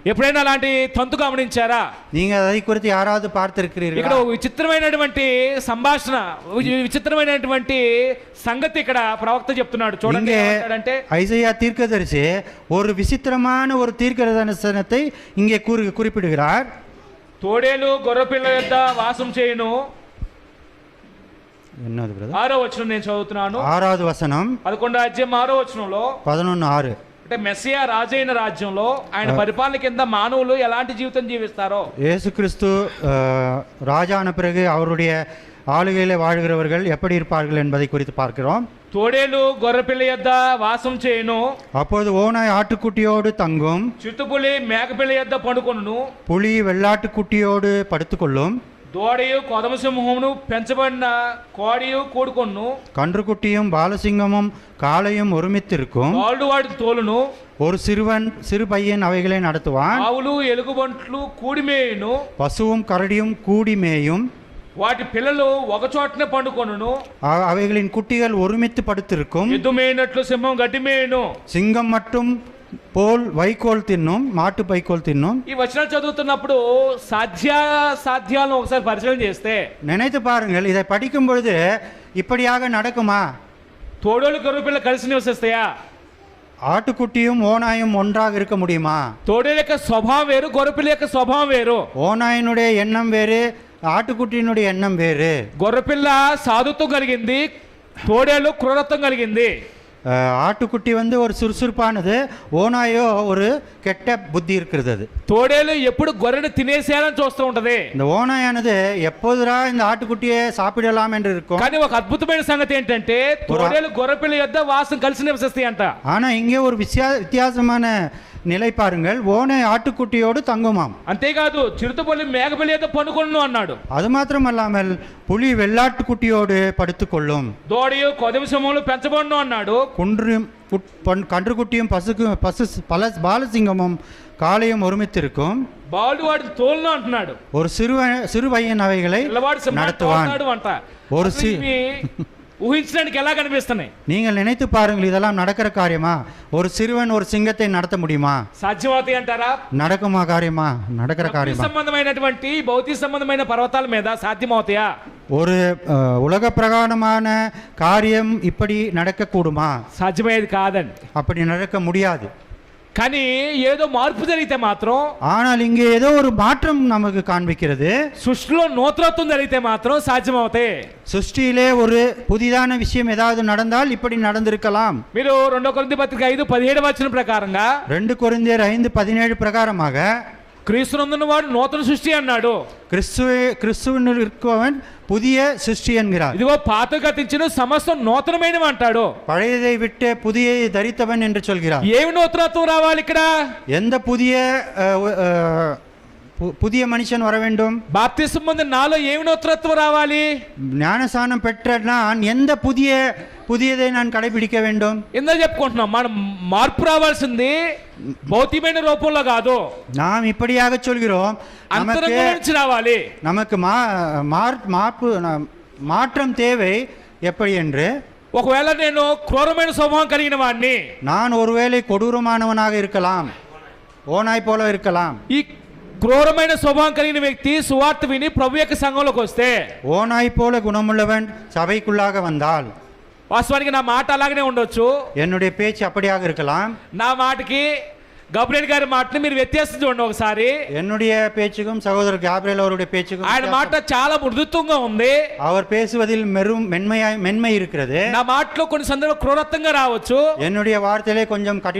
ఎప్పుడైనా అలాంటి తంతు గమనించారా? நீங்க அதை குறித்து யாராவது ఇక్కడ பார்த்திருக்கிறீர்களா? ఒక విచిత్రమైనటువంటి సంభాషణ, విచిత్రమైనటువంటి సంగతి ఇక్కడ ప్రవక్త చెప్తున్నాడు. చూడండి இங்கே ఏమంటాడంటే, ஐசையா தீர்க்கதரிசி ஒரு விசித்திரமான ஒரு தீர்க்கதரிசனத்தை இங்கே குறிப்பிடுகிறார். తోడేలు గొర్రెపిల్ల యొద్ద వాసం చేయును. என்னது பிரதர்? 6వ వచనం నేను చదువుతున్నాను. 6வது வசனம் 11వ అధ్యాయం 6వ వచనంలో 11:6. అంటే మెస్సియా రాజైన రాజ్యంలో ఆయన పరిపాలన కింద మానవులు ఎలాంటి జీవితం జీవిస్తారో, இயேசு கிறிஸ்து ராஜான பிறகு அவருடைய ஆளுகையிலே வாழ்கிறவர்கள் எப்படி இருப்பார்கள் என்பதை குறித்து பார்க்கிறோம். తోడేలు గొర్రెపిల్ల యొద్ద వాసం చేయును, அப்போது ஓனாய் ஆட்டுக்குட்டியோடு தங்கும், చిట్టుపులి మేకపిల్ల యొద్ద పండుకొనును, புலி வெள்ளாட்டுக்குட்டியோடு படுத்துக்கொள்ளும், దోడయు కొదమ సింహమును పెంచబడిన కోడియు కూడుకొను, கன்றுக்குட்டியும் பாலசிங்கமும் காளையும் ஒருமித்திருக்கும், వాళ్ళు వాటి తోలును, ஒரு சிறு பையன் அவைகளை நடத்துவான், ఆవులు ఎలుగుబంట్లు కూడిమేయును, பசுவும் கரடியும் கூடி மேயும், వాటి పిల్లలు ఒక చోటనే పండుకొనును, அவைகளின் குட்டிகள் ஒருமித்து படுத்திருக்கும், ఎద్దు మేయినట్లు సింహం గడ్డి మేయును. சிங்கம் மட்டும் போல் வைக்கோல் தின்னும், மாட்டு வைக்கோல் தின்னும். ఈ వచనాలు చదువుతున్నప్పుడు సాధ్యాలను ఒకసారి పరిశీలన చేస్తే, நினைத்து பாருங்கள், இதை படிக்கும் பொழுது இப்படியாக நடக்குமா? తోడోలు గొర్రెపిల్ల కలిసి నివసిస్తాయా? ஆட்டுக்குட்டியும் ஓனாயும் ஒன்றாக இருக்க முடியுமா? తోడేల యొక్క స్వభావం వేరు, గొర్రెపిల్ల యొక్క స్వభావం వేరు. ஓனாயினுடைய எண்ணம் வேறு, ஆட்டுக்குட்டியினுடைய எண்ணம் வேறு. గొర్రెపిల్ల సాధుత్వం కలిగింది, తోడేలు క్రూరత్వం కలిగింది. ஆட்டுக்குட்டி ஒரு சுறுசுறுப்பானது, ஓனாயோ ஒரு கெட்ட புத்தி இருக்கிறது. அது తోడేలు ఎప్పుడు గొర్రెను తినేసేయాలని చూస్తూ ఉంటది. இந்த ஓனாயானது எப்போதுரா இந்த ஆட்டுக்குட்டியை சாப்பிடலாம் என்று இருக்கும். కానీ ఒక అద్భుతమైన సంగతి ఏంటంటే, తోడేలు గొర్రెపిల్ల యొద్ద వాసం కలిసి నివసిస్తాయి అంట. ஆனா இங்கே ஒரு வித்தியாசமான நிலை பாருங்கள், ஓனாய் ஆட்டுக்குட்டியோடு தங்குமாம். అంతేకాదు, చిరుతపులి మేకపిల్ల యొద్ద పండుకొను అన్నాడు. அது மாத்திரமல்லாமல் புலி வெள்ளாட்டுக்குட்டியோடு படுத்துக்கொள்ளும், దోడయు కొదమ సింహములు పెంచబడును అన్నాడు. கன்றுக்குட்டியும் பாலசிங்கமும் காளையும் ஒருமித்திருக்கும், బాలుడు వాటి తోలును అంటున్నాడు. ஒரு சிறு பையன் அவைகளை పిల్లవాడు సింహాన్ని நடத்துவான். తోలుతాడు అంట. ஒரு అసలు ఇవి ఊహించడానికి ఎలా కనిపిస్తున్నాయి? நீங்கள் నిனைத்து పారుங்கள், இதெல்லாம் நடக்கிற காரியமா? ஒரு சிறுவன் ஒரு சிங்கத்தை நடத்த முடியுமா? సాధ్యమవుతాయి అంటారా? நடக்குமா காரியமா? நடக்கிற ప్రకృతి காரியமா? సంబంధమైనటువంటి భౌతిక సంబంధమైన పర్వతాల మీద సాధ్యమవుతాయా? ஒரு உலக பிரகாரமான காரியம் இப்படி நடக்க கூடுமா? సాధ్యమయ్యేది కాదండి. அப்படி நடக்க முடியாது. కానీ ఏదో మార్పు జరిగితే మాత్రం, ஆனால் இங்கே ஏதோ ஒரு மாற்றம் நமக்கு காண்பிக்கிறது. సృష్టిలో నూతనత్వం జరిగితే మాత్రం సాధ్యమవుతాయి. சிருஷ்டியிலே ஒரு புதிதான விஷயம் ஏதாவது நடந்தால் இப்படி நடந்திருக்கலாம். మీరు 2 కొరింథీ పత్రిక 5:17 వచనం ప్రకారంగా, 2 కొరింథీయர் 5:17 பிரகாரமாக క్రీస్తునందున్న వాడు నూతన సృష్టి అన్నాడు. கிறிஸ்துவினுள் இருக்கவன் புதிய சிருஷ்டி என்கிறார். ఇదిగో పాత గతించిన సమస్తం నూతనమైనవి అంటాడు. பழையதை விட்டு புதியை தரித்தவன் என்று சொல்கிறார். ఏమి నూతనత్వం రావాలి ఇక్కడ? எந்த புதிய மனுஷன் வர வேண்டும்? బాప్తిసం పొందిన నాలో ఏమి నూతనత్వం రావాలి? ஞானசானம் பெற்ற நான் எந்த புதியதை நான் కடைபிடிக்க வேண்டும்? ఎందుకు చెప్పుకుంటున్నాం? మనం మార్పు రావాల్సింది భౌతికమైన రూపంలో కాదు, நாம் இப்படியாக சொல்கிறோம், అంతరంగం నుంచి రావాలి. நமக்கு மாற்றம் தேவை. எப்படி என்று, ఒకవేళ నేను క్రూరమైన స్వభావం కలిగిన వాడిని, நான் ஒருவேளை கொடூரமானவனாக இருக்கலாம், ஓனாய் போல இருக்கலாம். ఈ క్రూరమైన స్వభావం కలిగిన వ్యక్తి సువార్త విని ప్రభు యొక్క సంఘంలోకి వస్తే, ஓனாய் போல குணமுள்ளவன் சபைக்குள்ளாக வந்தால், వాస్తవానికి నా మాట అలాగనే ఉండొచ్చు, என்னுடைய பேச்சு அப்படியாக இருக்கலாம். నా మాటకి గబ్రియల్ గారి మాటని మీరు వ్యత్యాసం చూడండి ఒకసారి. என்னுடைய பேச்சுக்கும் சகோதரர் கேப்ரியல் அவருடைய பேச்சுக்கும் ఆయన మాట చాలా మృదుత్వంగా ఉంది, அவர் பேசுவதில் மென்மை இருக்கிறது. నా మాటలో కొన్ని సందర్భాలు క్రూరత్వంగా రావచ్చు, என்னுடைய வார்த்தையிலே கொஞ்சம் கடின